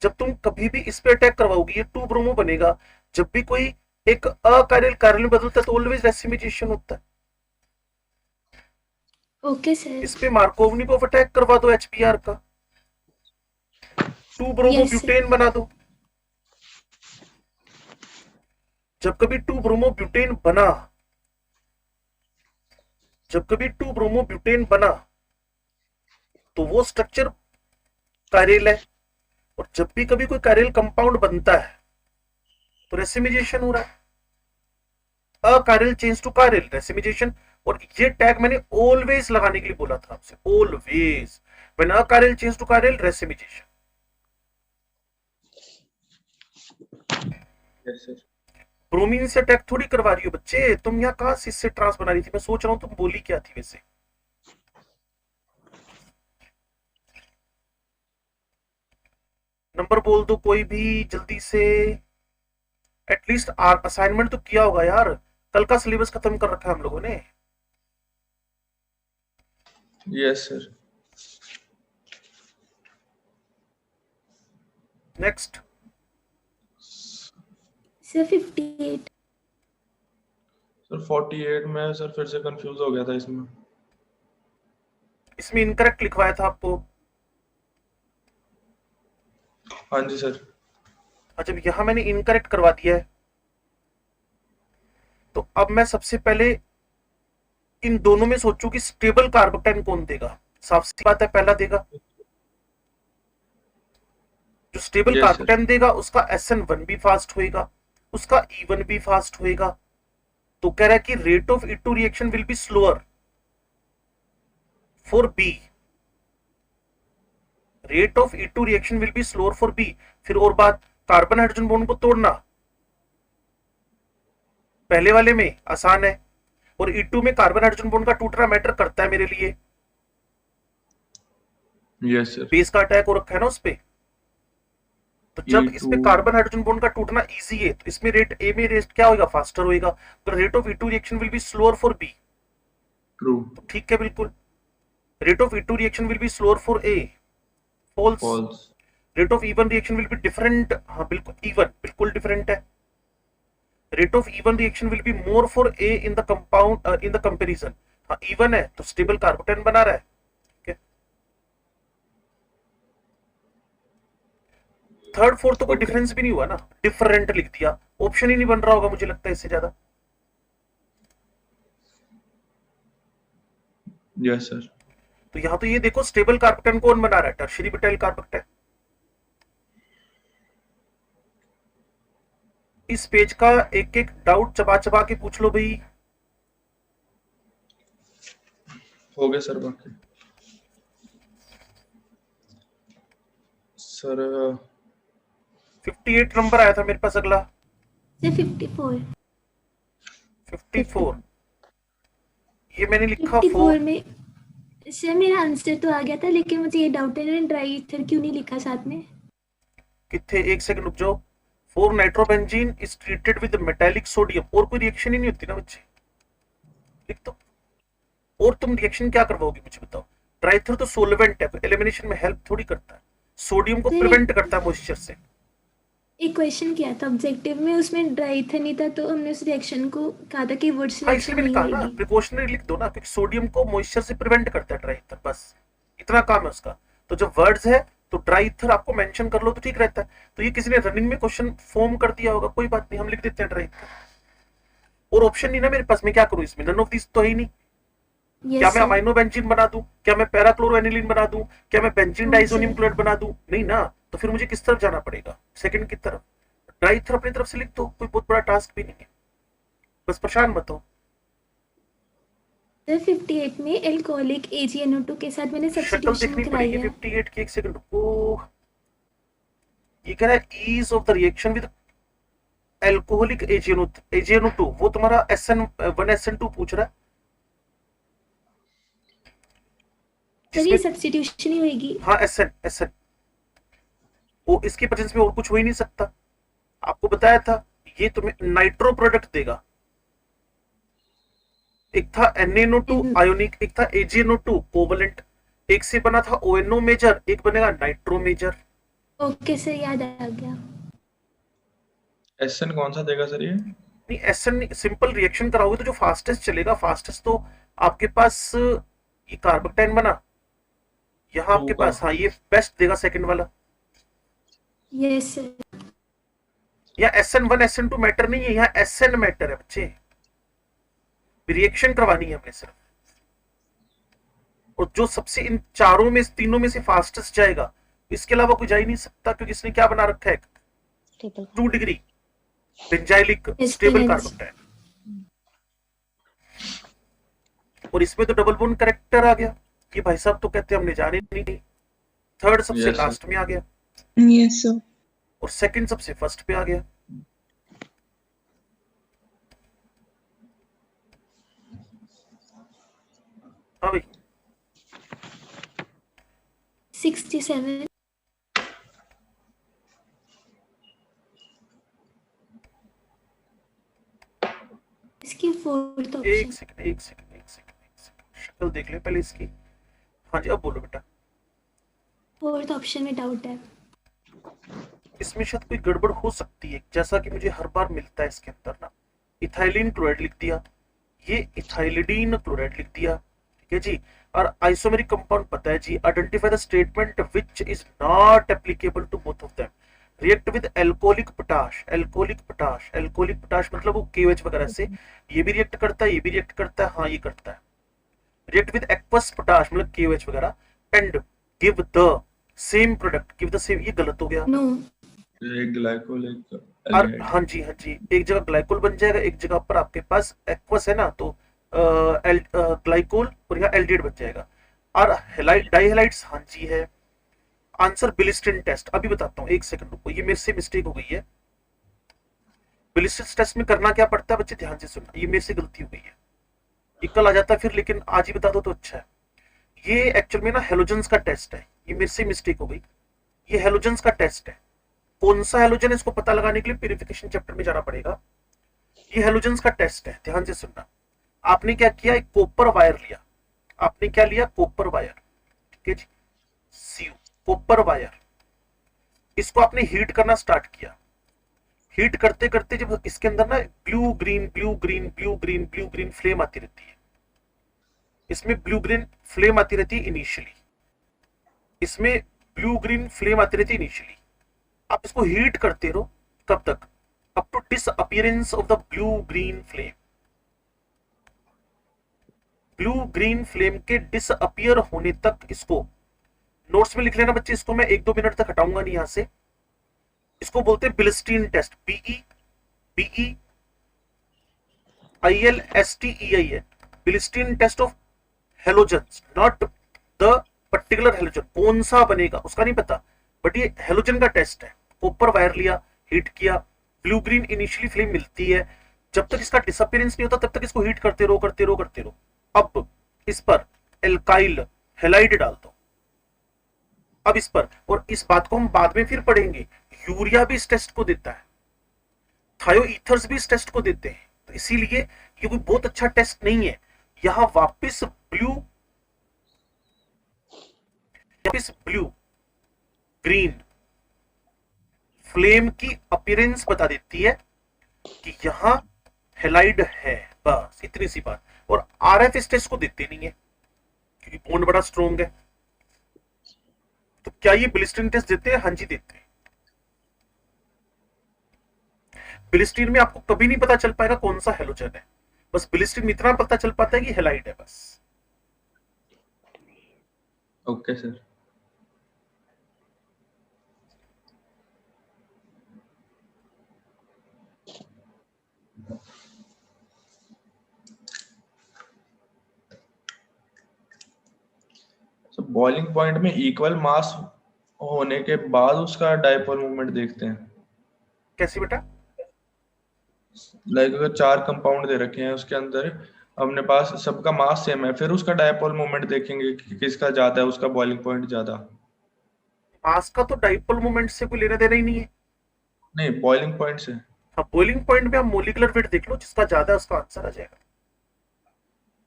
जब तुम कभी भी इस पे अटैक करवाओगी ये 2 ब्रोमो बनेगा। जब भी कोई एक अकार्यल कार्यल में बदलता है तो ऑलवेज रेसिमिजेशन होता है। Okay sir. इस पे मार्कोवनिकोव अटैक करवा दो HBr का, 2 ब्रोमो Yes, sir. ब्यूटेन बना दो। जब कभी 2 ब्रोमो ब्यूटेन बना, जब कभी 2 ब्रोमो ब्यूटेन बना तो वो स्ट्रक्चर कार्यल है, और जब भी कभी कोई कार्यल कंपाउंड बनता है तो रेसिमिजेशन हो रहा है। अकार्यल चेंज टू कार्यल, रेसिमिजेशन। और ये टैग मैंने ऑलवेज लगाने के लिए बोला था आपसे, always when achiral change to chiral, racemisation. Yes sir. Bromine से अटैक थोड़ी करवा रही हो बच्चे, तुम यहाँ कहां से इससे ट्रांस बना रही थी? मैं सोच रहा हूं तुम बोली क्या थी वैसे। नंबर बोल दो कोई भी जल्दी से। एटलीस्ट असाइनमेंट तो किया होगा यार, कल का सिलेबस खत्म कर रखा है हम लोगों ने। Yes sir. Next sir 58। Sir 48 में सर फिर से कंफ्यूज हो गया था इसमें। इसमें इनकरेक्ट लिखवाया था आपको। हाँ जी सर। अच्छा, यहां मैंने इनकरेक्ट करवा दिया है, तो अब मैं सबसे पहले इन दोनों में सोचूं कि स्टेबल कार्बोकेटाइन कौन देगा। साफ सी बात है पहला देगा। जो स्टेबल Yes, कार्बोकेटाइन देगा उसका SN1 भी फास्ट होएगा, उसका E1 भी फास्ट होएगा। तो कह रहा है कि rate of E2 reaction will be slower for B, rate of E2 reaction will be slower for B। फिर और बात, कार्बन हाइड्रोजन बॉन्ड को तोड़ना पहले वाले में आसान है, और E2 में कार्बन हाइड्रोजन बॉन्ड का टूटना मैटर करता है मेरे लिए। Yes sir. बेस का अटैक हो रखा है ना उस पे, तो जब E2 इसमें कार्बन हाइड्रोजन बॉन्ड का टूटना इजी है तो इसमें रेट ए में रेट क्या होगा, फास्टर होएगा। तो rate of E2 reaction will be slower for B। True. तो ठीक है बिल्कुल, rate of E2 reaction will be slower for A, false. False. Rate of even reaction will be different, हाँ बिल्कुल इवन, बिल्कुल डिफरेंट है। Rate of even reaction will be more for A in the compound in the comparison, हाँ even है तो stable कार्बोटेन बना रहा है। थर्ड फोर्थ तो कोई Okay. डिफरेंस भी नहीं हुआ ना, डिफरेंट लिख दिया, ऑप्शन ही नहीं बन रहा होगा मुझे लगता है इससे ज्यादा। Yes sir. तो यहाँ तो ये देखो स्टेबल कार्बोटेन कौन बना रहा है, टर्शियरी ब्यूटाइल कार्बोक्टाइल। इस पेज का एक एक डाउट चबा चबा के पूछ लो भाई। हो गया सर बाकी। सर 58 नंबर आया था मेरे पास अगला। सर 54 54 ये मैंने लिखा 54 में सर मेरा आंसर तो आ गया था, लेकिन मुझे ये डाउट है ना ड्राई ईथर क्यों नहीं लिखा साथ में। कितने, एक सेकंड रुक जाओ। 4 nitrobenzene is treated with metallic sodium, और कोई रिएक्शन ही नहीं होती ना बच्चे, लिख दो। और तुम रिएक्शन क्या करवाओगे मुझे बताओ। ड्राइथर तो सोलवेंट है, एलिमिनेशन में हेल्प थोड़ी करता है, सोडियम को सर, प्रिवेंट करता है मॉइस्चर से। एक क्वेश्चन किया था ऑब्जेक्टिव में, उसमें ड्राई ईथर नहीं था तो हमने उस रिएक्शन को कहा था कि वर्ड हाँ सिलेक्शन इसलिए नहीं मैंने कहा ना होगी। प्रिकॉशनरी लिख दो ना, क्योंकि सोडियम को मॉइस्चर से प्रिवेंट करता है ड्राइथर, बस इतना काम है उसका। तो जब वर्ड्स है तो ड्राइथर आपको मेंशन कर लो तो ठीक रहता है। तो ये किसी ने रनिंग में क्वेश्चन फॉर्म कर दिया होगा, कोई बात नहीं, हम लिख देते हैं ड्राइथर। और ऑप्शन नहीं ना मेरे पास, मैं क्या करूं इसमें, नन ऑफ दिस तो है ही नहीं। क्या यस मैं सर। अमाइनो बेंजीन बना दूं, क्या मैं पैराक्लोरोएनिलीन बना दूं, क्या मैं बेंजीन हाँ, डाइसोनियम सर। क्लोराइड बना दूं, नहीं ना। तो फिर मुझे किस तरफ जाना पड़ेगा, सेकंड की तरफ। ड्राइथर अपनी तरफ से लिख दो, कोई बहुत बड़ा टास्क भी नहीं है, बस परेशान मत हो। सर 58 में एल्कोहलिक AgNO2 के साथ मैंने शक्ल सब्स्टिट्यूशन देखनी कराई पड़ेगी है। 58 की, एक सेकंड रुको। ये कह रहा है ease of the reaction with alcoholic AgNO2, वो तुम्हारा SN1 SN2 पूछ रहा है, सर ये जिसमें सब्स्टिट्यूशन ही होगी। हाँ SN वो इसके प्रेजेंस में और कुछ हो ही नहीं सकता। आपको बताया था ये तुम्हें नाइट्रो प्रोडक्ट देगा, एक था NaNO2 आयोनिक, एक था AgNO2 कोवलेंट, एक से बना था ONO मेजर, एक बनेगा नाइट्रो मेजर। ओके सर, याद आ गया। एसएन कौन सा देगा सर ये? नहीं SN सिंपल रिएक्शन कराओगे तो जो फास्टेस्ट चलेगा, फास्टेस्ट तो आपके पास ये कार्बोक्टाइन बना, यहाँ आपके होगा। पास हाँ ये बेस्ट देगा सेकंड वाला। Yes sir. या SN1 SN2 मैटर नहीं है, यहाँ SN मैटर है बच्चे, रिएक्शन करवानी है हमें सिर्फ। और जो सबसे इन चारों में तीनों में से फास्टेस्ट जाएगा, इसके अलावा कोई जा ही नहीं सकता, क्योंकि इसने क्या बना रखा है, stable 2 degree benzylic Yes, stable yes. कार्बोक्टाइल। और इसमें तो डबल बॉन्ड करेक्टर आ गया, ये भाई साहब तो कहते हैं हमने जाने नहीं, थर्ड सबसे Yes, sir. लास्ट में आ गया यस सर। और सेकंड सबसे फर्स्ट पे आ गया। हाँ भाई 67। इसकी फोर्थ एक ऑप्शन। सेकंड शक्ल देख ले पहले इसकी। हाँ जी अब बोलो बेटा। फोर्थ ऑप्शन में डाउट है। इसमें शायद कोई गड़बड़ हो सकती है, जैसा कि मुझे हर बार मिलता है इसके अंदर ना, इथाइलिन क्लोराइड लिख दिया, ये इथाइलिडीन क्लोराइड लिख दिया, ठीक है जी। और आइसोमेरिक कंपाउंड पता है जी, identify the statement which is not applicable to both of them. React with alcoholic potash, alcoholic potash मतलब वो KOH वगैरह से, ये भी रिएक्ट करता है, ये भी रिएक्ट करता है, हाँ ये करता है। रिएक्ट विद एक्वस पोटाश मतलब KOH वगैरह, and give the same product, give the same, ये गलत हो गया। नो। एक ग्लाइकोल एक और एल्डिहाइड। हाँ जी एक जगह ग्लाइकोल बन जाएगा, एक जगह पर आपके पास एक्वस है ना, तो ग्लाइकोल और यहाँ एल्डिहाइड बन जाएगा। और डाइहैलाइड्स हाँ जी है। आंसर बिलिस्टिन टेस्ट, अभी बताता हूँ, एक सेकंड रुको, ये मेरे से मिस्टेक हो गई है। बिलिस्टिन टेस्ट में करना क्या पड़ता है बच्चे, ध्यान से सुनना, ये मेरे से गलती हो गई है, ये कल आ जाता फिर, लेकिन आज ही बता दो तो अच्छा है। ये एक्चुअल में ना हेलोजेंस का टेस्ट है, ये मेरे से मिस्टेक हो गई, ये हेलोजेंस का टेस्ट है। कौन सा हेलोजन है इसको पता लगाने के लिए प्यूरिफिकेशन चैप्टर में जाना पड़ेगा। ये हेलोजेंस का टेस्ट है, ध्यान से सुनना। आपने क्या किया, एक कॉपर वायर लिया, आपने क्या लिया, कॉपर वायर, ठीक है जी, CU कॉपर वायर। इसको आपने हीट करना स्टार्ट किया, हीट करते करते जब इसके अंदर ना blue green blue green blue green blue green flame आती रहती है, इसमें ब्लू ग्रीन फ्लेम आती रहती है इनिशियली, इसमें ब्लू ग्रीन फ्लेम आती रहती है इनिशियली। आप इसको हीट करते रहो, कब तक? Up to disappearance of the blue green flame. Blue green flame के डिसअपीयर होने तक इसको नोट्स में लिख लेना बच्चे, इसको मैं 1-2 मिनट तक हटाऊंगा नहीं यहां से। इसको बोलते हैं बिलस्टीन टेस्ट, BEILSTEI है, Beilstein test of halogens, not the particular halogen, कौन सा बनेगा उसका नहीं पता, बट ये हेलोजन का टेस्ट है। कॉपर वायर लिया, हीट किया, ब्लू ग्रीन इनिशियली फ्लेम मिलती है, जब तक इसका डिसअपीयरेंस नहीं होता तब तक इसको हीट करते रहो करते रहो करते रहो। अब इस पर एल्काइल हैलाइड डाल दो, अब इस पर, और इस बात को हम बाद में फिर पढ़ेंगे, यूरिया भी इस टेस्ट को देता है, थायोईथर्स भी इस टेस्ट को देते हैं, तो इसीलिए ये कोई बहुत अच्छा टेस्ट नहीं है। यहां वापस ब्लू ग्रीन फ्लेम की अपीयरेंस बता देती है कि यहां हैलाइड है, बस इतनी सी बात। और आरएफ इस टेस्ट को देते नहीं है क्योंकि बॉन्ड बड़ा स्ट्रॉन्ग है। तो क्या ये बिलिस्टीन टेस्ट देते हैं? हाँ जी देते हैं। बिलिस्टीन में आपको कभी नहीं पता चल पाएगा कौन सा हेलोजन है, बस बिलिस्टीन में इतना पता चल पाता है कि हैलाइड है बस। Okay sir. तो बॉइलिंग पॉइंट में इक्वल मास होने के बाद उसका डायपोल मूवमेंट देखते हैं। कैसे बेटा? लाइक अगर 4 कंपाउंड दे रखे हैं, उसके अंदर अपने पास सबका मास सेम है, फिर उसका डायपोल मूवमेंट देखेंगे कि किसका ज्यादा है, उसका बॉइलिंग पॉइंट ज्यादा। मास का तो डाइपोल मोमेंट से कोई लेना देना ही नहीं है। नहीं, बॉइलिंग पॉइंट से। हाँ, बॉइलिंग पॉइंट में आप मोलिकुलर वेट देख लो, जिसका ज्यादा है उसका आंसर आ जाएगा।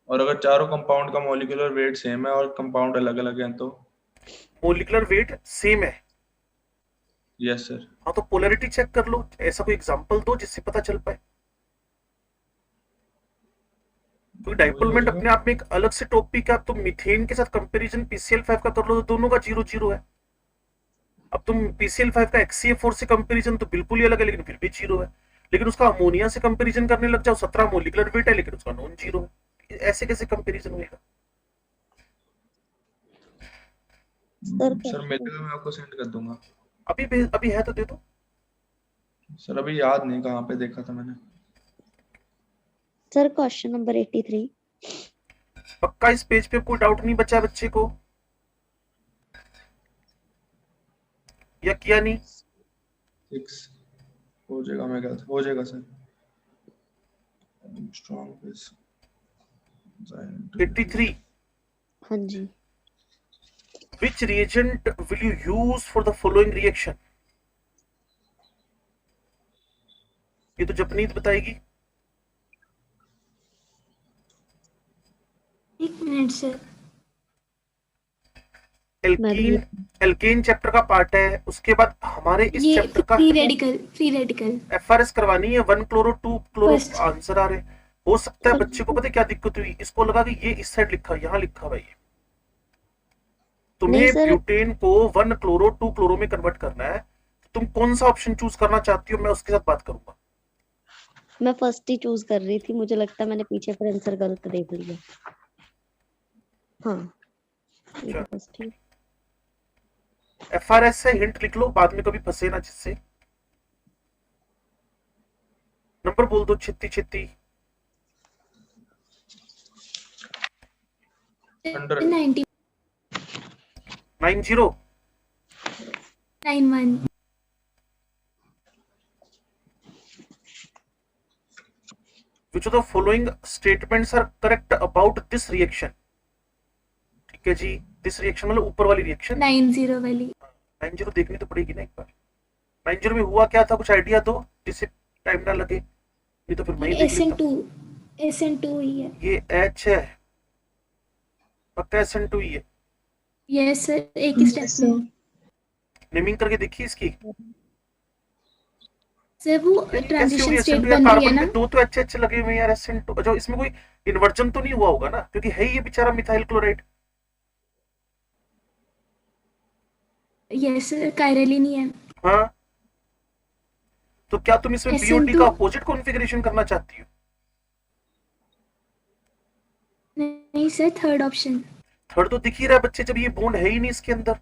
और अगर चारों कंपाउंड का मॉलिक्यूलर वेट सेम है और कंपाउंड अलग अलग हैं तो? मोलिकुलर वेट सेम है। Yes sir. हाँ, तो पोलैरिटी चेक कर लो, ऐसा कोई एग्जांपल दो जिससे पता चल पाए। क्योंकि डाइपोल मोमेंट अपने आप में एक अलग से टॉपिक है। अब तुम मीथेन के साथ कंपैरिजन PCl5 का कर लो तो दोनों का 0-0 है। अब तुम PCl5 का HCl4 से कंपैरिजन तो बिल्कुल ही अलग है, लेकिन फिर भी 0 है। लेकिन उसका अमोनिया से कंपैरिजन करने लग जाओ, 17 मोलिकुलर वेट है लेकिन उसका नॉन 0 है। ऐसे कैसे कंपैरिजन होएगा? सर मिलेगा, मैं आपको सेंड कर दूंगा। अभी है तो दे दो सर। अभी याद नहीं कहाँ पे देखा था मैंने। Sir question number 83। पक्का इस पेज पे कोई डाउट नहीं बचा बच्चे को, या किया नहीं? 6 हो जाएगा, मैं कहता हो जाएगा सर। Strong base 83। हाँ जी। Which reagent will you use for the following reaction? ये तो जपनीत बताएगी। एक मिनट सर। एल्केन चैप्टर का पार्ट है, उसके बाद हमारे इस ये चैप्टर का फ्री रेडिकल FRS करवानी है। 1 क्लोरो 2 क्लोरो First. आंसर आ रहे। हो सकता है बच्चे को पता है क्या दिक्कत हुई, इसको लगा कि ये इस साइड लिखा, यहाँ लिखा भाई तुम्हें नहीं सर। ब्यूटेन को 1 क्लोरो 2 क्लोरो में कन्वर्ट करना है। तुम कौन सा ऑप्शन चूज करना चाहती हो, मैं उसके साथ बात करूंगा। मैं फर्स्ट ही चूज कर रही थी, मुझे लगता है मैंने पीछे पर आंसर गलत देख लिया। हाँ ये तो फर्स्ट ही। FRS से हिंट लिख लो, बाद में कभी फंसे ना जिससे। नंबर बोल दो छेती छेती। 90 90 91 Which of the following statements are correct about this reaction? ठीक है जी, this reaction मतलब ऊपर वाली रिएक्शन। 90 वाली 90 देखनी तो पड़ेगी ना एक बार। 90 में हुआ क्या था, कुछ आइडिया दो जिससे टाइम ना लगे, नहीं तो फिर मैं ही देख लेता हूं। SN2 ही है। ये H है, पक्का SN2 ही है। यस सर, एक ही स्टेप में। नेमिंग करके देखिए इसकी। सर वो ये कैसे हो ट्रांजिशन रही है स्टेट SN2 यार? बन रही है कार्बन ना। में दो तो HH लगे हुए हैं यार SN2, जो इसमें कोई इन्वर्जन तो नहीं हुआ होगा ना, क्योंकि है ही ये बेचारा मिथाइल क्लोराइड। यस सर, कायरली नहीं है। हाँ, तो क्या तुम इसमें BOD का SN2 अपोजिट कॉन्फ़िगरेशन करना चाहती हो? नहीं सर, थर्ड ऑप्शन। थर्ड तो दिख ही रहा है बच्चे, जब ये बॉन्ड है ही नहीं इसके अंदर,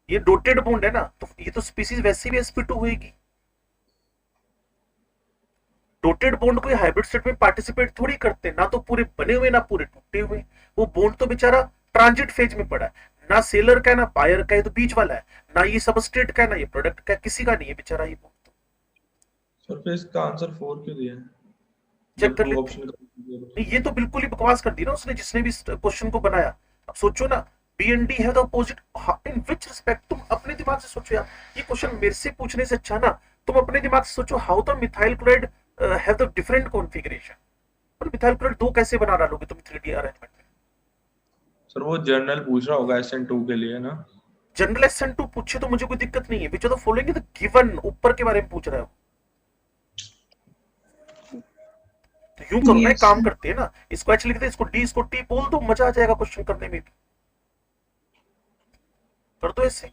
ये डोटेड बॉन्ड है ना, तो ये तो स्पीसीज वैसे भी sp2 होएगी। डोटेड बॉन्ड कोई हाइब्रिड स्टेट में पार्टिसिपेट थोड़ी करते, ना तो पूरे बने हुए ना पूरे टूटे हुए। वो बॉन्ड तो बेचारा ट्रांजिट फेज में पड़ा है, ना सेलर का है ना बायर का है, तो बीच वाला है, ना ये सबस्ट्रेट का है ना ये प्रोडक्ट का है, किसी का नहीं है बेचारा ये बॉन्ड। सर फिर इसका आंसर 4 क्यों दिया है चेक जब कर 2 लेते ऑप्शन नहीं, ये तो बिल्कुल ही बकवास कर दी ना उसने, जिसने भी क्वेश्चन को बनाया। अब सोचो ना, BND है the opposite, in which respect, तुम अपने दिमाग से सोचो यार। ये क्वेश्चन मेरे से पूछने से अच्छा ना तुम अपने दिमाग से सोचो, how the methyl chloride have the different configuration. पर मिथाइल क्लोराइड दो कैसे बना डालोगे तुम 3D अरेंजमेंट में? सर वो जर्नल पूछ रहा होगा SN2 के लिए ना। जनरल SN2 पूछे तो मुझे कोई दिक्कत नहीं है, which of the following is given, ऊपर के बारे में पूछ रहा है वो। तो यूं करो ना, एक काम करते हैं ना, इसको H लिखते हैं, इसको D, इसको T बोल दो, मजा आ जाएगा क्वेश्चन करने में भी। कर दो ऐसे।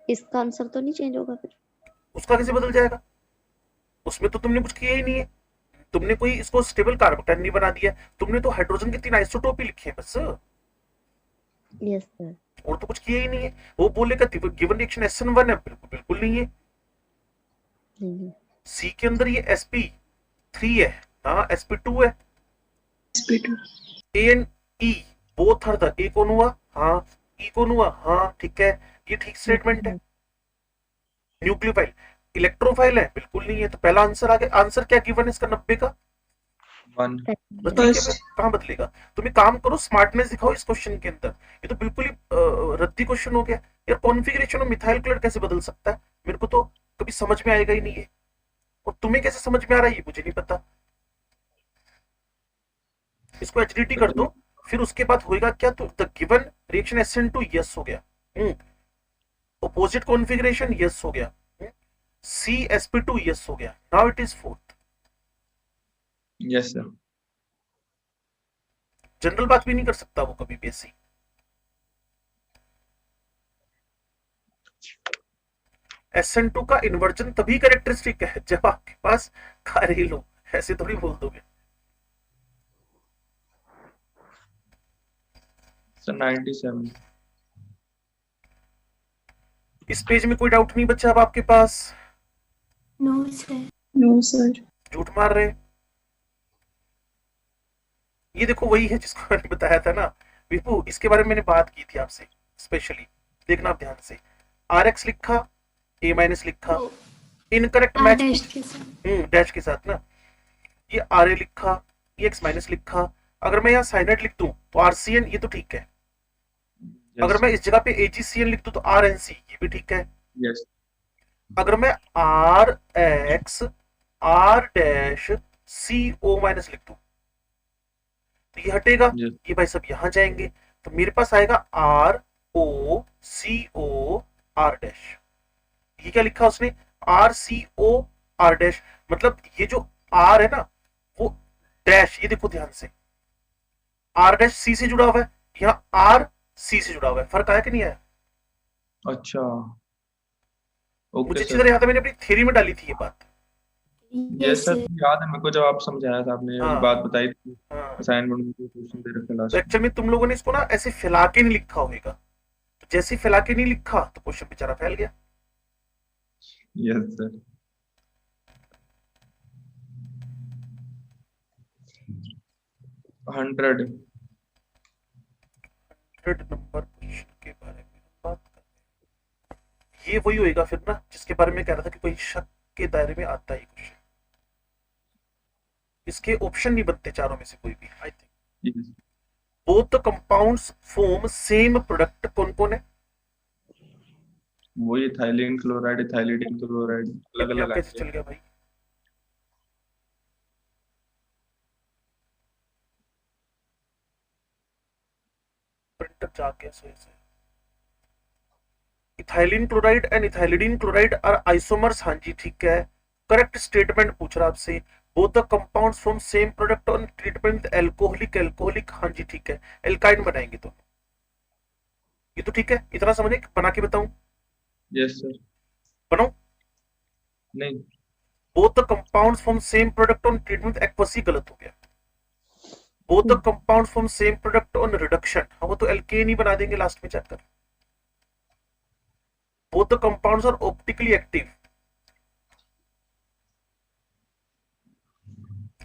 इसका आंसर तो नहीं चेंज होगा फिर? उसका कैसे बदल जाएगा? उसमें तो तुमने कुछ किया ही नहीं है, तुमने कोई इसको स्टेबल कार्बोकेटाइन नहीं बना दिया, तुमने तो हाइड्रोजन के 3 आइसोटोप ही लिखे हैं बस, यस सर। और तो कुछ किया ही नहीं है। वो बोलेगा गिवन रिएक्शन SN1 है, बिल्कुल बिल्कुल नहीं है। नहीं है। सी के अंदर ये sp3 है, हाँ sp2 है। sp2 A and E both are the, A कौन हुआ? हाँ। E कौन हुआ? हाँ ठीक है, ये ठीक स्टेटमेंट है। न्यूक्लियोफाइल, इलेक्ट्रोफाइल है, बिल्कुल नहीं है। तो पहला आंसर आ गया। आंसर क्या गिवन है इसका 90 का? 1 बस ठीक है, फिर कहाँ बदलेगा? तुम एक काम करो, स्मार्टनेस दिखाओ इस क्वेश्चन के अंदर। ये तो बिल्कुल ही रद्दी क्वेश्चन हो गया यार। कॉन्फ़िगरेशन ऑफ मिथाइल क्लोराइड कैसे बदल सकता है? मेरे को तो कभी समझ में आएगा ही नहीं है, और तुम्हें कैसे समझ में आ रहा है ये मुझे नहीं पता। इसको HDT कर दो, फिर उसके बाद होएगा क्या? तो the given reaction SN2 yes हो गया, अपोजिट कॉन्फ़िगरेशन यस हो गया, CsP2 यस हो गया। Now it is fourth. Yes sir. General बात भी नहीं कर सकता वो कभी भी ऐसी। SN2 का इन्वर्जन तभी कैरेक्टरिस्टिक है जब आपके पास कारेल हो, ऐसे थोड़ी बोल दोगे। सर 97। इस पेज में कोई डाउट नहीं बचा अब आपके पास? No sir. No sir. झूठ मार रहे? ये देखो वही है जिसको मैंने बताया था ना विपू, इसके बारे में मैंने बात की थी आपसे स्पेशली, देखना आप ध्यान से। RX लिखा, A- लिखा, इनकरेक्ट मैच डैश के साथ। डैश के साथ ना, ये RA लिखा, ये X- लिखा। अगर मैं यहाँ साइनाइड लिख दूं तो RCN, ये तो ठीक है। अगर मैं इस जगह पे AgCN लिख दूं तो RNC, ये भी ठीक है। यस अगर मैं RX R-CO- लिख दूं तो ये हटेगा, यस ये भाई सब यहां जाएंगे, तो मेरे पास आएगा ROCO R-। ये क्या लिखा उसने? RCO R-, मतलब ये जो R है ना वो डैश, ये देखो ध्यान से, R' C से जुड़ा हुआ है, यहाँ R C से जुड़ा हुआ है। फर्क आया कि नहीं आया? अच्छा मुझे ओके अच्छी सर। तरह याद है, मैंने अपनी थ्योरी में डाली थी ये बात। Yes yes sir sir. याद है मेरे को, जब आप समझाया था आपने ये हाँ बात बताई थी। हाँ। असाइनमेंट में क्वेश्चन दे रखे तो लास्ट में। एक्चुअल में तुम लोगों ने इसको ना ऐसे फैला के नहीं लिखा होगा, तो जैसे फैला के नहीं लिखा तो क्वेश्चन बेचारा फैल गया। Yes sir. 100। 100 नंबर क्वेश्चन के बारे में बात कर रहे हैं। ये वही होएगा फिर ना जिसके बारे में कह रहा था कि कोई शक के दायरे में आता है क्वेश्चन। इसके ऑप्शन नहीं बनते चारों में से कोई भी, I think. Yes both the compounds form same product, कौन कौन है? वही इथाइलिन क्लोराइड, इथाइलिडीन क्लोराइड अलग अपने आप अलग कैसे आते चल हैं। गया भाई? प्रिंटर जा गया सही से। Ethylene chloride and ethylidene chloride are isomers, हाँ जी ठीक है, करेक्ट स्टेटमेंट पूछ रहा आपसे। Both the compounds from same product on treatment alcoholic alcoholic, हाँ जी ठीक है, एल्काइन बनाएंगे तो ये तो ठीक है, इतना समझे, बना के बताऊं? Yes sir. बनाऊं? नहीं, both the compounds from same product on treatment aqueous गलत हो गया। Both the compounds from same product on reduction, हाँ वो तो एल्केन ही बना देंगे लास्ट में चेक कर। Both the compounds are optically active,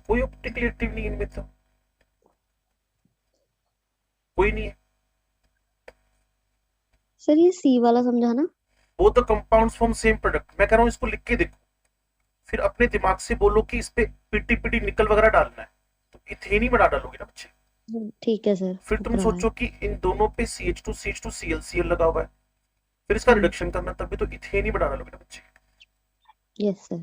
कोई ऑप्टिकली एक्टिव नहीं इनमें तो, कोई नहीं है। सर ये सी वाला समझाना। Both the compounds from same product, मैं कह रहा हूं इसको लिख के देखो, फिर अपने दिमाग से बोलो कि इस पे पीटी निकल वगैरह डालना है, तो इथेन ही बना डालोगे ना बच्चे। ठीक है सर। फिर तुम करवाएं। सोचो कि इन दोनों पे CH2 Cl लगा हुआ है, फिर इसका रिडक्शन करना, तब भी तो इथेन ही बना डालोगे ना बच्चे। Yes sir.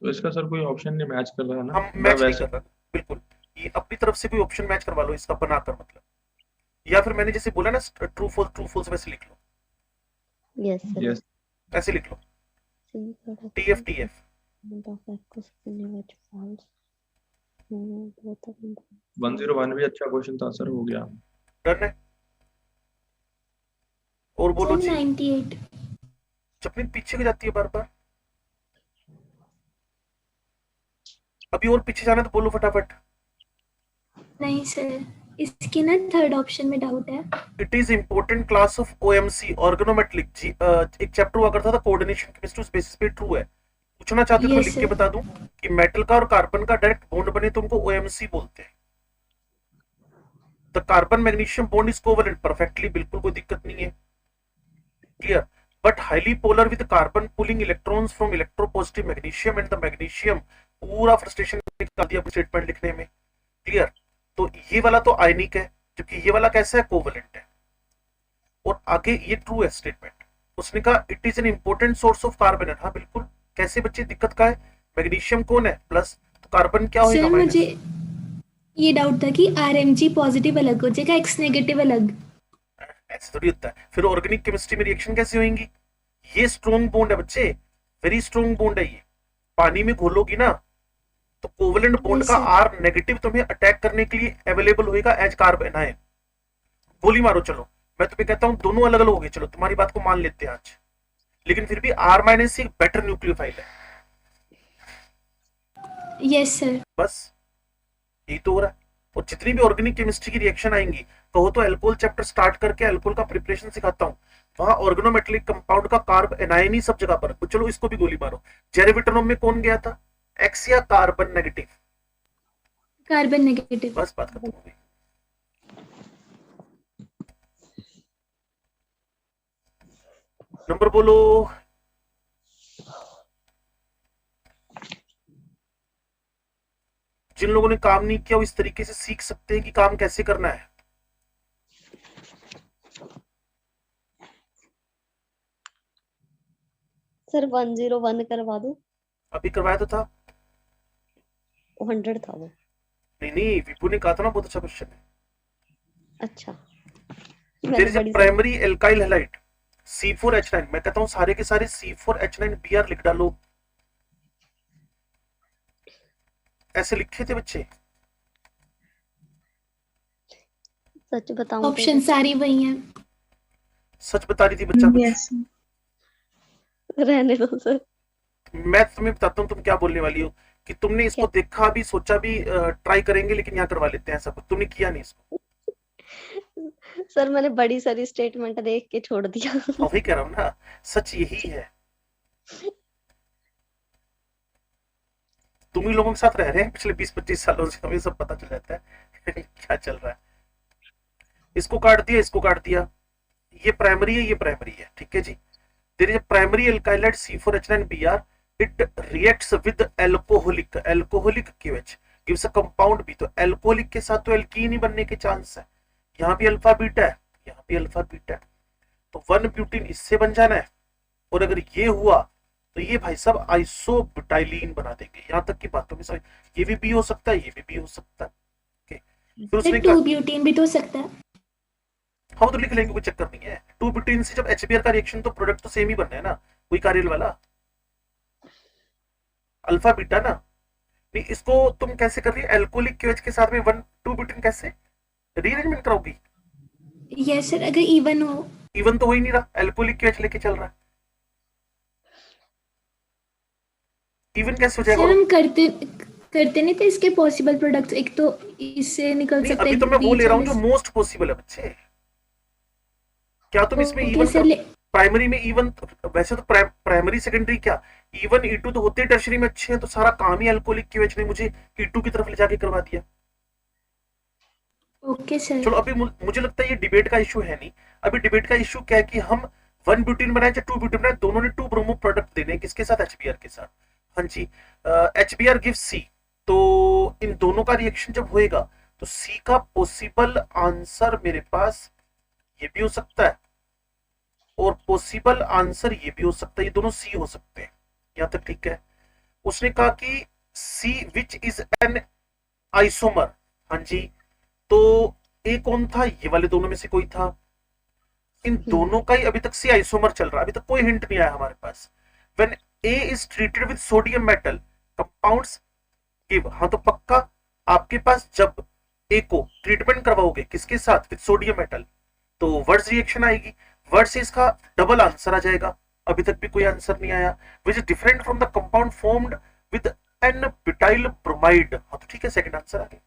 तो इसका सर कोई ऑप्शन नहीं मैच कर रहा है ना? हम मैच नहीं वैसे कर रहा, बिल्कुल, ये अपनी तरफ से कोई ऑप्शन मैच करवा लो इसका बनाकर, मतलब, या फिर मैंने जैसे बोला ना ट्रू फॉल्स वैसे लिख लो, यस सर। यस ऐसे लिख लो, C product TF of aqueous which falls 101 भी अच्छा क्वेश्चन था सर, हो गया। डन है। और बोलो सर जी, 98। चपनी पीछे की जाती है बार बार, अभी और पीछे जाना तो बोलो फटाफट। नहीं सर, इसके ना थर्ड ऑप्शन में डाउट है। It is important class of OMC organometallic जी, एक चैप्टर हुआ करता था कोऑर्डिनेशन केमिस्ट्री, उस बेसिस पे ट्रू है। पूछना चाहते हो तो मैं Yes, लिख के sir. बता दूं कि मेटल का और कार्बन का डायरेक्ट बॉन्ड बने तो उनको OMC बोलते हैं। The carbon magnesium bond is covalent, perfectly, बिल्कुल कोई दिक्कत नहीं है, clear, but highly polar with carbon pulling electrons from electropositive magnesium and the magnesium, पूरा फ्रस्ट्रेशन निकाल दिया स्टेटमेंट लिखने में, क्लियर। तो ये वाला तो आयनिक है, जबकि ये वाला कैसा है, कोवेलेंट है। और आगे ये ट्रू है स्टेटमेंट, उसने कहा it is an important source of carbon, हाँ बिल्कुल, कैसे बच्चे दिक्कत का है, मैग्नीशियम कौन है प्लस, तो कार्बन क्या होगा सर माइनस। मुझे ये डाउट था कि RMG पॉजिटिव अलग हो जाएगा, X नेगेटिव अलग। ऐसे थोड़ी होता है, फिर ऑर्गेनिक केमिस्ट्री में रिएक्शन कैसे होंगी, ये स्ट्रॉन्ग बॉन्ड है बच्चे, वेरी स्ट्रॉन्ग बॉन्ड है ये, पानी में घोलोगी ना तो कोवेलेंट बॉन्ड Yes, का sir. R नेगेटिव तुम्हें अटैक करने के लिए अवेलेबल होएगा एज कार्बन आयन। गोली मारो, चलो मैं तुम्हें कहता हूं दोनों अलग अलग हो गए, चलो तुम्हारी बात को मान लेते हैं आज, लेकिन फिर भी R- से बेटर न्यूक्लियोफाइल है, यस सर। बस यही तो हो रहा है। और जितनी भी ऑर्गेनिक केमिस्ट्री की रिएक्शन आएंगी, कहो तो अल्कोहल चैप्टर स्टार्ट करके अल्कोहल का प्रिपरेशन सिखाता हूं, वहां ऑर्गेनोमेटलिक कंपाउंड का कार्ब एनायन ही सब जगह पर, तो चलो इसको भी गोली मारो। जेरेविटनोम में कौन गया था, एक्स या कार्बन नेगेटिव, कार्बन नेगेटिव। बस बात खत्म हो गई। नंबर बोलो, जिन लोगों ने काम नहीं किया वो इस तरीके से सीख सकते हैं कि काम कैसे करना है। सर 101 करवा दो। अभी करवाया तो था, 100 था वो। नहीं विपू ने कहा था ना, बहुत अच्छा क्वेश्चन है। अच्छा there is a primary alkyl halide C4H9, मैं कहता हूं सारे के सारे C4H9Br लिख डालो, ऐसे लिखे थे बच्चे, सच बताऊं ऑप्शन सारी वही हैं। सच बता रही थी बच्चा कुछ। Yes. रहने दो सर। मैं तुम्हें बताता हूँ तुम क्या बोलने वाली हो, कि तुमने इसको देखा भी, सोचा भी, ट्राई करेंगे, लेकिन यहाँ करवा लेते हैं, ऐसा कुछ तुमने किया नहीं इसको। सर मैंने बड़ी सारी स्टेटमेंट देख के छोड़ दिया। वही कह रहा हूँ ना, सच यही है, तुम ही लोगों के साथ रह रहे हैं पिछले 20-25 सालों से, हमें सब पता चल जाता है क्या चल रहा है। इसको काट दिया, इसको काट दिया, ये प्राइमरी है, ये प्राइमरी है, ठीक है जी। There is a primary alkyl C4H9Br, it reacts with alcoholic, alcoholic KOH gives a compound B, तो एल्कोहलिक के साथ तो एल्कीन ही बनने के चांस है, यहाँ भी अल्फा बीटा है, यहाँ भी अल्फा बीटा है, तो 1-ब्यूटीन इससे बन जाना है, और अगर ये हुआ तो ये भाई साहब आइसोब्यूटाइलीन बना देंगे। यहाँ तक की बातों में समझ, ये भी बी हो सकता है, ये भी बी हो सकता है, ओके। फिर उसने सर कहा 2 ब्यूटेन भी तो हो सकता है। हम तो लिख लेंगे, कोई चक्कर नहीं है। 2 ब्यूटेन से जब HBr का रिएक्शन, तो प्रोडक्ट तो सेम ही बनना है ना, कोई कार्यल वाला अल्फा बीटा ना। नहीं, इसको तुम कैसे कर रही है, एल्कोहलिक QH के साथ में 1 2 ब्यूटेन कैसे रीअरेंजमेंट कराओगी? यस सर, अगर इवन हो। इवन तो हो ही नहीं रहा, एल्कोहलिक QH लेके चल रहा है, इवन कैसे हो जाएगा? सर हम करते नहीं थे इसके पॉसिबल प्रोडक्ट्स, एक तो इससे निकल नहीं, सकता है अभी तो मैं वो ले रहा हूँ जो B40। मोस्ट पॉसिबल है बच्चे। क्या तुम इसमें ओके इवन सर, प्राइमरी में इवन, वैसे तो प्राइमरी सेकेंडरी क्या इवन E2 तो होते टर्शरी में अच्छे हैं, तो सारा काम ही अल्कोहलिक QH ने मुझे E2 की तरफ ले जाके करवा दिया। Okay sir. चलो अभी मुझे लगता है ये डिबेट का इशू है नहीं। अभी डिबेट का इशू क्या है कि हम 1 ब्यूटीन बनाए या 2 ब्यूटीन बनाए, दोनों ने 2 ब्रोमो प्रोडक्ट देने हैं, किसके साथ, HBr के साथ। हाँ जी, HBr गिव C, तो इन दोनों का रिएक्शन जब होएगा तो C का पॉसिबल आंसर मेरे पास ये भी हो सकता है, और पॉसिबल आंसर ये भी हो सकता है, ये दोनों C हो सकते हैं। यहां तक ठीक है। उसने कहा कि C which is an isomer. हाँ जी, तो ए कौन था, ये वाले दोनों में से कोई था। इन दोनों का ही अभी तक C आइसोमर चल रहा है, अभी तक कोई हिंट नहीं आया हमारे पास। When A is treated with sodium metal compounds give. हाँ तो पक्का आपके पास जब A को ट्रीटमेंट करवाओगे किसके साथ, विद सोडियम मेटल, तो वर्ड्स रिएक्शन आएगी, वर्ड से इसका डबल आंसर आ जाएगा। अभी तक भी कोई आंसर नहीं आया। Which is different from the compound formed with n butyl bromide. हाँ तो ठीक है, सेकंड आंसर आ गया।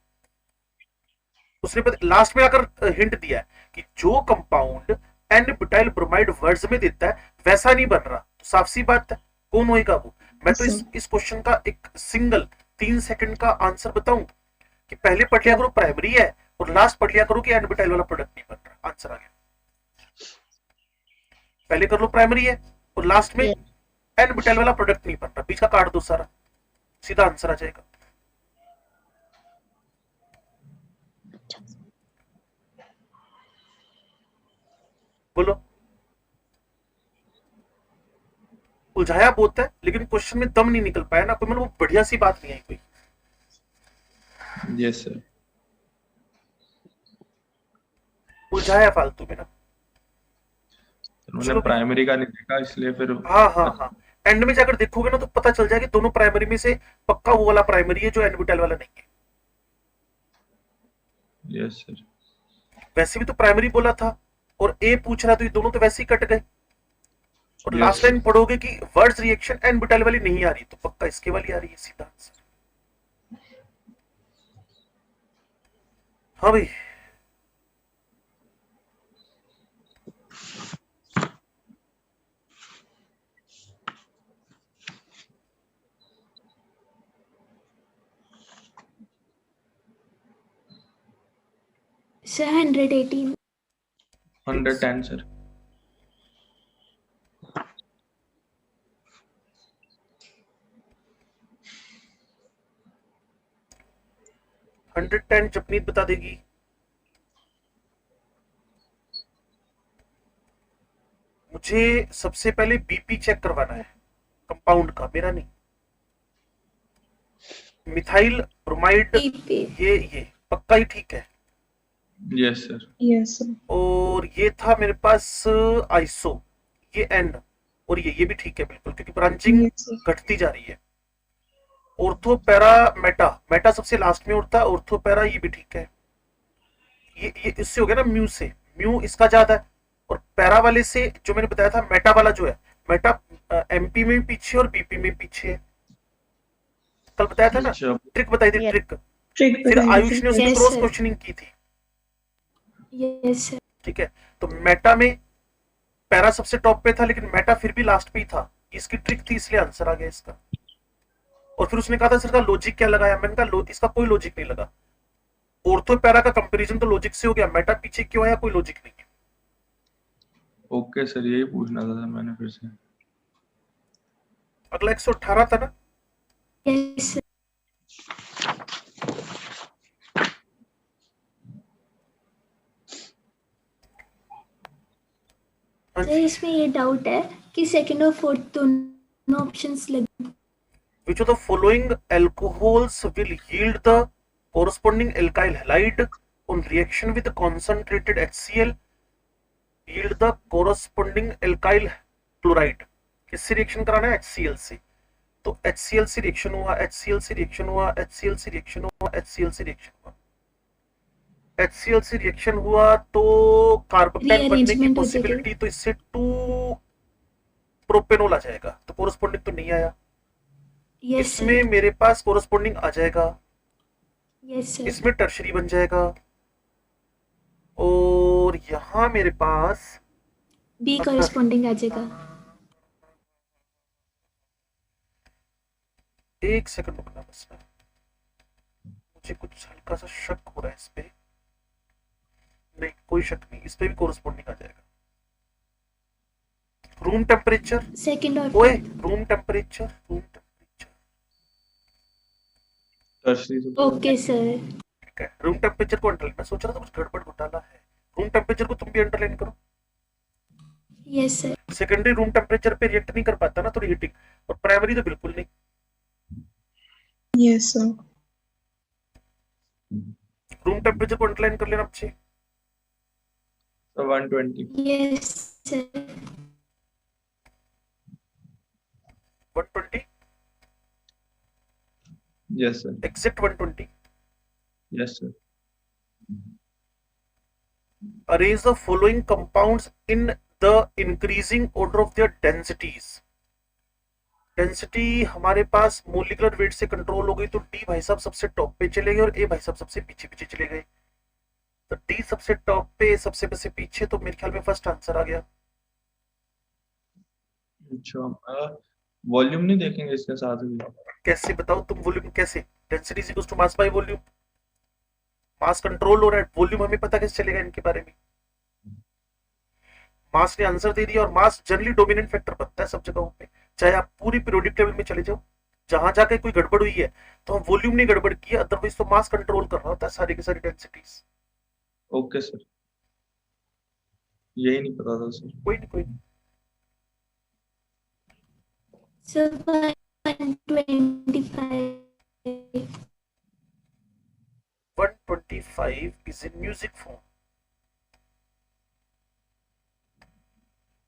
उसने लास्ट में आकर हिंट दिया है कि जो compound n butyl bromide words में देता है वैसा नहीं बन रहा, तो साफ सी बात है कौन होएगा वो। मैं तो इस क्वेश्चन का एक सिंगल 3 सेकंड का आंसर बताऊं कि पहले पढ़ लिया करो प्राइमरी है, और लास्ट पढ़ लिया करो कि एन ब्यूटाइल वाला प्रोडक्ट नहीं बन रहा। आंसर आ गया। पहले कर लो प्राइमरी है, और लास्ट में एन ब्यूटाइल वाला प्रोडक्ट नहीं बन रहा, बीच का काट दो सारा, सीधा आंसर आ जाएगा। बोलो, उलझाया बहुत है, लेकिन क्वेश्चन में दम नहीं निकल पाया ना कोई, मतलब वो बढ़िया सी बात नहीं आई कोई। यस सर, उलझाया फालतू में ना। उन्होंने प्राइमरी का नहीं देखा इसलिए फिर। हाँ हाँ हाँ, एंड में जाकर देखोगे ना तो पता चल जाएगा दोनों प्राइमरी में से पक्का वो वाला प्राइमरी है जो एनब्यूटाइल वाला नहीं है। यस सर, वैसे भी तो प्राइमरी बोला था, और ए पूछ रहा, तो ये दोनों तो वैसे ही कट गए। और Yes. लास्ट लाइन पढ़ोगे कि वर्ड्स रिएक्शन एनब्यूटाइल वाली नहीं आ रही, तो पक्का इसके वाली आ रही है, सीधा आंसर। हाँ भाई, सर 118। 110 सर। हंड्रेड 10 जपनीत बता देगी। मुझे सबसे पहले बीपी चेक करवाना है कंपाउंड का, मेरा नहीं। मिथाइल ब्रोमाइड, ये पक्का ही ठीक है। Yes sir. Yes, sir. और ये था मेरे पास आइसो, ये एन, और ये भी ठीक है बिल्कुल, क्योंकि ब्रांचिंग Yes, sir. घटती जा रही है। ऑर्थो पैरा मेटा, मेटा सबसे लास्ट में उठता है, ऑर्थो पैरा ये भी ठीक है। ये इससे हो गया ना म्यू से, म्यू इसका ज्यादा है, और पैरा वाले से जो मैंने बताया था मेटा वाला जो है, मेटा एमपी में भी पीछे और बीपी में पीछे है। कल बताया था ना, अच्छा, ट्रिक बताई थी, Yes. ट्रिक। Trick फिर बताई आयुष थी. ने उसकी Yes, क्रॉस sir. क्वेश्चनिंग की थी। Yes sir. ठीक है, तो मेटा में पैरा सबसे टॉप पे था, लेकिन मेटा फिर भी लास्ट पे ही था। इसकी ट्रिक थी, इसलिए आंसर आ गया इसका। और फिर उसने कहा था सर का लॉजिक क्या लगाया, मैंने कहा इसका कोई लॉजिक नहीं लगा। ऑर्थो पैरा का कंपैरिजन तो लॉजिक से हो गया, मेटा पीछे क्यों आया कोई लॉजिक नहीं है। ओके सर, यही पूछना था मैंने फिर से। अगला 118 था ना। Yes sir. हाँ सर जी, इसमें ये डाउट है कि सेकंड और फोर्थ दोनों ऑप्शंस लगे। which of the following alcohols will yield the corresponding alkyl halide on reaction with concentrated HCl yield the corresponding alkyl chloride. किससे रिएक्शन कराना है? HCl से। तो HCl से रिएक्शन हुआ, HCl से रिएक्शन हुआ, HCl से रिएक्शन हुआ, HCl से रिएक्शन हुआ, HCl से रिएक्शन हुआ तो कार्बोक्टाइल बनने की Rearrangement हो पॉसिबिलिटी, तो इससे 2 प्रोपेनॉल आ जाएगा, तो कोरस्पोंडिंग तो नहीं आया। यस इसमें मेरे पास कोरस्पोंडिंग आ जाएगा, यस सर, इसमें टर्शरी बन जाएगा, और यहाँ मेरे पास बी कॉरेस्पॉन्डिंग आ जाएगा। एक सेकंड रुकना बस, मुझे कुछ हल्का सा शक हो रहा है इस पे। नहीं, कोई शक नहीं, इस पे भी कोरस्पोंडिंग आ जाएगा। रूम टेम्परेचर, सेकंड और ओए room temperature, room temperature, tertiary से ओके सर, ठीक है। रूम टेम्परेचर को अंडरलाइन, मैं सोच रहा था कुछ गड़बड़ घोटाला है। रूम टेम्परेचर को तुम भी अंडरलाइन करो। Yes sir, secondary room temperature पे रिएक्ट नहीं कर पाता ना, तो हीटिंग, और प्राइमरी तो बिल्कुल नहीं। Yes, sir. रूम टेम्परेचर को अंडरलाइन कर लेना बच्चे। 120. Yes sir, 120, Yes, sir. Exact 120। Yes, sir. Arrange the following compounds in the increasing order of their densities. Density हमारे पास मोलिकुलर वेट से कंट्रोल हो गई, तो डी भाई साहब सबसे टॉप पे चले गए और ए भाई साहब सबसे पीछे पीछे चले गए। तो डी सबसे टॉप पे, सबसे पीछे, तो मेरे ख्याल में फर्स्ट आंसर आ गया। अच्छा, वॉल्यूम नहीं देखेंगे इसके साथ भी? कैसे बताओ तुम? वॉल्यूम कैसे? Density is equal to mass by volume, mass control हो रहा है, वॉल्यूम हमें पता कैसे चलेगा इनके बारे में? मास ने आंसर दे दिया, और मास जनरली डोमिनेंट फैक्टर बनता है सब जगहों पे, चाहे आप पूरी पीरियोडिक टेबल में चले जाओ, जहां जाके कोई गड़बड़ हुई है तो हम वॉल्यूम ने गड़बड़ की है, अदरवाइज तो मास कंट्रोल कर रहा होता है सारी की सारी डेंसिटीज। ओके सर, यही नहीं पता था सर। कोई नहीं, कोई नहीं। Sir 125, 125 is in music form.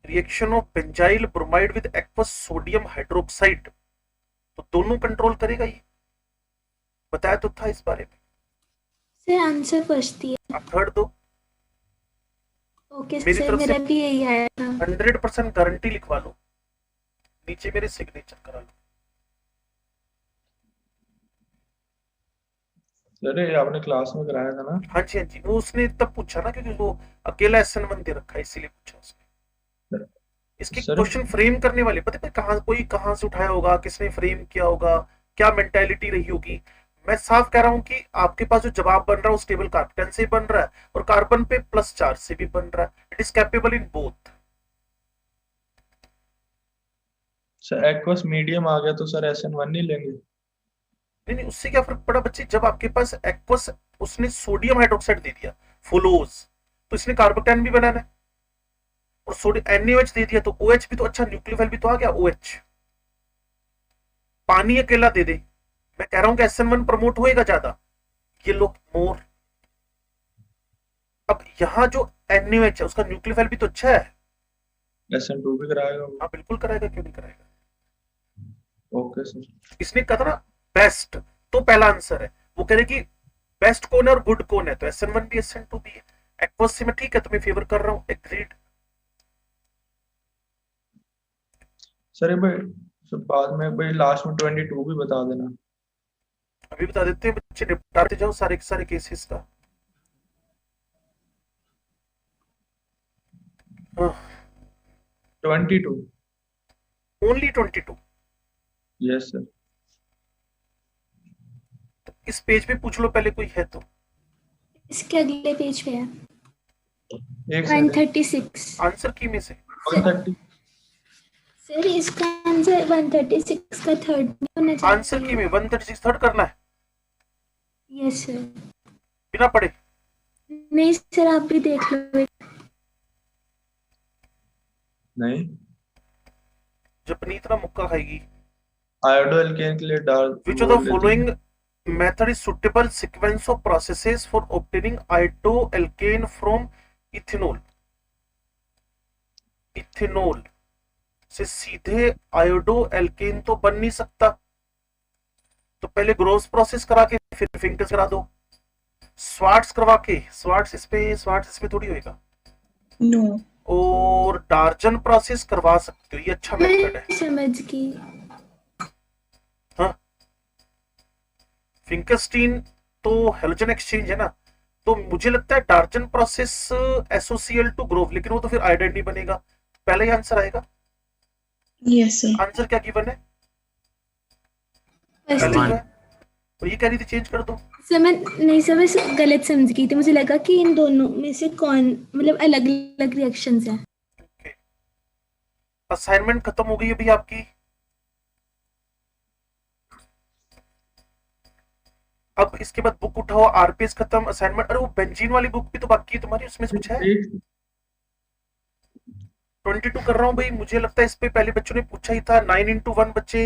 Reaction of benzyl bromide with aqueous sodium hydroxide, तो दोनों कंट्रोल करेगा ये, बताया तो था इस बारे में। सर आंसर फर्स्ट दिया। आप थर्ड दो। ओके मेरी सर, तरफ से मेरा भी यही आया था। 100% गारंटी लिखवा लो, नीचे मेरे सिग्नेचर करा लो। अरे आपने क्लास में कराया था ना? हाँ जी, हाँ जी, वो उसने तब पूछा ना, क्योंकि वो अकेला SN1 दे रखा है, इसीलिए पूछा उसने। इसके सर क्वेश्चन फ्रेम करने वाले पता है कहां, कोई कहां से उठाया होगा, किसने फ्रेम किया होगा, क्या मेंटालिटी रही होगी। मैं साफ कह रहा हूं कि आपके पास जो जवाब बन रहा है उस टेबल कार्बन से बन रहा है, और कार्बन पे +4 से भी बन रहा है। It is capable in both. Sir aqueous medium आ गया तो सर SN1 नहीं लेंगे? नहीं नहीं, उससे क्या फर्क पड़ा बच्चे, जब आपके पास एक्वस, उसने सोडियम हाइड्रोक्साइड दे दिया फुलोज, तो इसने कार्बोकैन भी बनाना है, और सोडियम NaOH दे दिया तो OH भी तो, अच्छा न्यूक्लियोफाइल भी तो आ गया OH। पानी अकेला दे दे, मैं कह रहा हूं कि SN1 प्रमोट होएगा ज्यादा, ये लोग मोर। अब यहाँ जो NaOH है उसका न्यूक्लियोफाइल भी तो अच्छा है। SN2 भी कराएगा? हाँ बिल्कुल कराएगा, क्यों नहीं कराएगा। Okay sir. इसने कहा था ना बेस्ट, तो पहला आंसर है। वो कह रहे कि बेस्ट कौन है और गुड कौन है, तो SN1 भी SN2 भी है। एक्वस से मैं ठीक है तुम्हें फेवर कर रहा हूँ, एग्रीड। सर भाई बाद में भाई लास्ट में 22 भी बता देना। अभी बता देते हैं बच्चे, निपटाते जाओ सारे के सारे केसेस का। 22? ओनली 22? Yes sir. तो इस पेज पे पूछ लो पहले, कोई है तो। इसके अगले पेज पे है एक सेकंड। 136। आंसर की में से 130? सर इसका आंसर 136 का थर्ड नहीं होना चाहिए। आंसर की में 136 थर्ड करना है यस सर। बिना पढ़े? नहीं सर, आप भी देख लो। नहीं, जब पनीत ना मुक्का खाएगी। आयोडो एल्केन के लिए डाल। Which of the following method is suitable sequence of processes for obtaining iodoalkane from ethanol. Ethanol से सीधे आयोडोएल्केन तो बन नहीं सकता, तो पहले ग्रोव्स प्रोसेस करा के फिर फिंकर्स करा दो, स्वार्ट्स करवा के, स्वार्ट्स इस पे थोड़ी होएगा, No. और डार्जन प्रोसेस करवा सकते हो, ये अच्छा मेथड है। मैं समझ गई। हाँ, फिंकरस्टीन तो हेलोजन एक्सचेंज है ना, तो मुझे लगता है डार्जन प्रोसेस एसोसिएल टू ग्रोव, लेकिन वो तो फिर आयोडाइड नहीं बनेगा, पहले ही आंसर आएगा। Yes, sir. आंसर क्या गिवन है? फर्स्ट पहले जो है, तो ये कह रही थी चेंज कर दो। सर मैं नहीं सर, मैं गलत समझ गई थी, मुझे लगा कि इन दोनों में से कौन मतलब अलग अलग रिएक्शंस हैं। ओके, असाइनमेंट खत्म हो गई अभी आपकी। अब इसके बाद बुक उठाओ, आरपीएस खत्म, असाइनमेंट, अरे वो बेंजीन वाली बुक भी तो बाकी है तुम्हारी, उसमें से कुछ है? 22 कर रहा हूँ भाई, मुझे लगता है इस पे पहले बच्चों ने पूछा ही था। 9x1 बच्चे,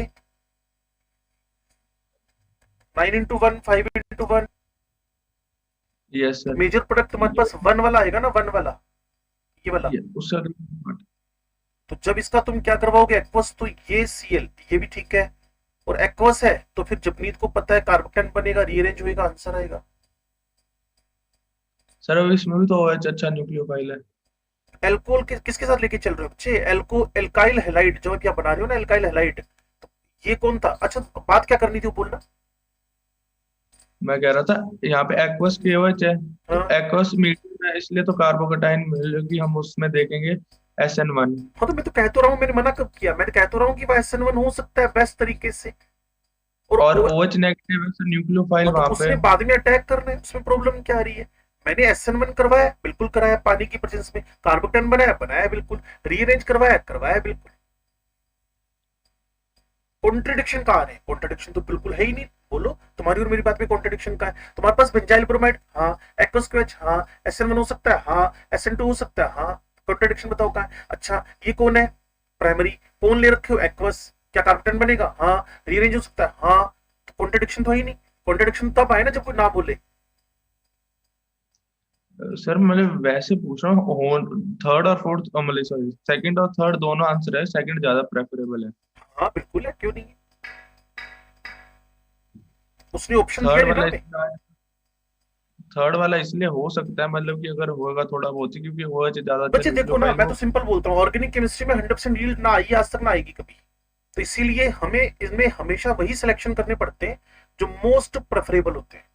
9x1, 5x1। Yes sir, major product तुम्हारे पास 1 वाला आएगा ना, 1 वाला, ये वाला। उसका तो जब इसका तुम क्या करवाओगे एक्वस, तो ये सीएल ये भी ठीक है, और एक्वस है तो फिर जपनीत को पता है कार्बोकेन बनेगा, रीअरेंज होएगा, आंसर आएगा। सर अब इसमें भी तो OH अच्छा न्यूक्लियोफाइल है। एल्कोहल किसके साथ लेके चल रहे हो बच्चे? एल्काइल हैलाइड जो क्या बना रहे हो ना, एल्काइल हैलाइड, तो ये कौन था? अच्छा बात क्या करनी थी वो बोलना। मैं कह रहा था यहाँ पे एक्वस की OH है, तो हाँ। एक्वस मीडियम है, इसलिए तो कार्बोकेटाइन मिलेगी, हम उसमें देखेंगे SN1। हाँ तो मैं तो कह तो रहा हूँ, मैंने मना कब किया? मैं तो कह तो रहा हूँ कि वह SN1 हो सकता है बेस्ट तरीके से, और OH नेगेटिव है सर, न्यूक्लियोफाइल वहां पे। उसने बाद में अटैक करना है, उसमें प्रॉब्लम क्या आ रही है? मैंने SN1 करवाया, बिल्कुल कराया, पानी की प्रेजेंस में, कार्बोकेन बनाया बिल्कुल, रीअरेंज करवाया बिल्कुल। कॉन्ट्रडिक्शन कहाँ है? कॉन्ट्रडिक्शन तो बिल्कुल है ही नहीं। बोलो तुम्हारी और मेरी बात में कॉन्ट्रडिक्शन कहाँ है? तुम्हारे पास बेंजाइल ब्रोमाइड, हाँ, एक्वस क्वेच, हाँ, SN1 हो सकता है, हाँ, SN2 हो सकता है, हाँ, कॉन्ट्रडिक्शन बताओ कहाँ है? अच्छा ये कौन है? प्राइमरी कौन ले रखे हो? एक्वस, क्या कार्बोकेन बनेगा? हाँ, रीअरेंज हो सकता है, हाँ, तो कॉन्ट्रडिक्शन तो है ही नहीं। कॉन्ट्रडिक्शन तब आए ना जब कोई ना बोले। सर मतलब वैसे पूछ रहा हूँ, थर्ड और फोर्थ, मतलब सॉरी सेकंड और थर्ड दोनों आंसर है, सेकंड ज्यादा प्रेफरेबल है। हाँ बिल्कुल है, क्यों नहीं? उसने ऑप्शन थर्ड दिया वाला ना। थर्ड वाला इसलिए हो सकता है, मतलब कि अगर होगा थोड़ा बहुत ही, क्योंकि OH ज्यादा बच्चे देखो ना, मैं तो सिंपल बोलता हूँ, ऑर्गेनिक केमिस्ट्री में 100% यील्ड ना आई, आज तक ना आएगी कभी, तो इसीलिए हमें इसमें हमेशा वही सिलेक्शन करने पड़ते हैं जो मोस्ट प्रेफरेबल होते हैं।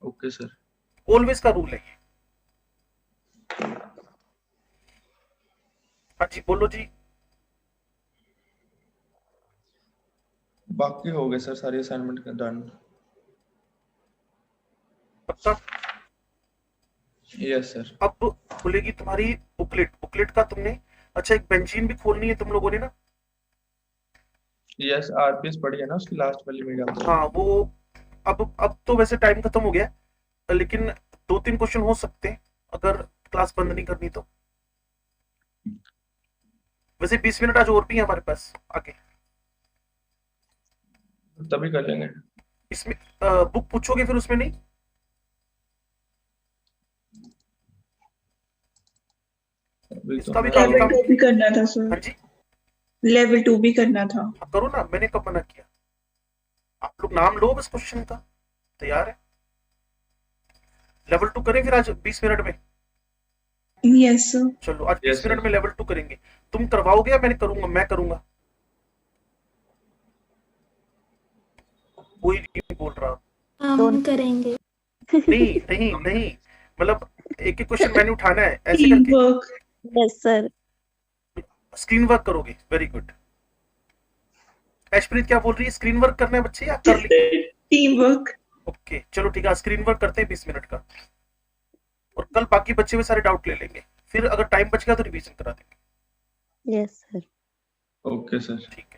ओके सर, ऑलवेज का रूल है ये। हाँ जी बोलो जी। बाकी हो गए सर सारे असाइनमेंट डन। पक्का? Yes sir. अब खुलेगी तुम्हारी बुकलेट का तुमने, अच्छा एक बेंजीन भी खोलनी है तुम लोगों ने ना? यस, आरपीएस पढ़ी है ना उसकी लास्ट वाली में क्या? हाँ वो अब तो वैसे टाइम खत्म हो गया, लेकिन 2-3 क्वेश्चन हो सकते हैं अगर क्लास बंद नहीं करनी तो। वैसे 20 मिनट आज और भी है हमारे पास आगे, तभी कर लेंगे। इसमें बुक पूछोगे फिर उसमें नहीं? इसका भी लेवल काम 2 भी करना था हाँ सर, जी लेवल 2 भी करना था। हाँ, करो ना, मैंने कब मना किया? आप लोग नाम लो बस क्वेश्चन का, तैयार है? लेवल 2 करें फिर आज 20 मिनट में? Yes sir. चलो आज 20 Yes, मिनट sir. में लेवल 2 करेंगे। तुम करवाओगे या मैं करूंगा? कोई नहीं बोल रहा। हम करेंगे। नहीं मतलब एक एक क्वेश्चन मैंने उठाना है ऐसे टीम करके। Work. Yes sir. Screen work करोगे, वेरी गुड। ऐशप्रीत क्या बोल रही है, स्क्रीन वर्क करना है बच्चे या कर ली? Team work. ओके चलो ठीक है, स्क्रीन वर्क करते हैं 20 मिनट का, और कल बाकी बच्चे में सारे डाउट ले लेंगे, फिर अगर टाइम बच गया तो रिवीजन करा देंगे। Yes sir. Okay sir. ठीक।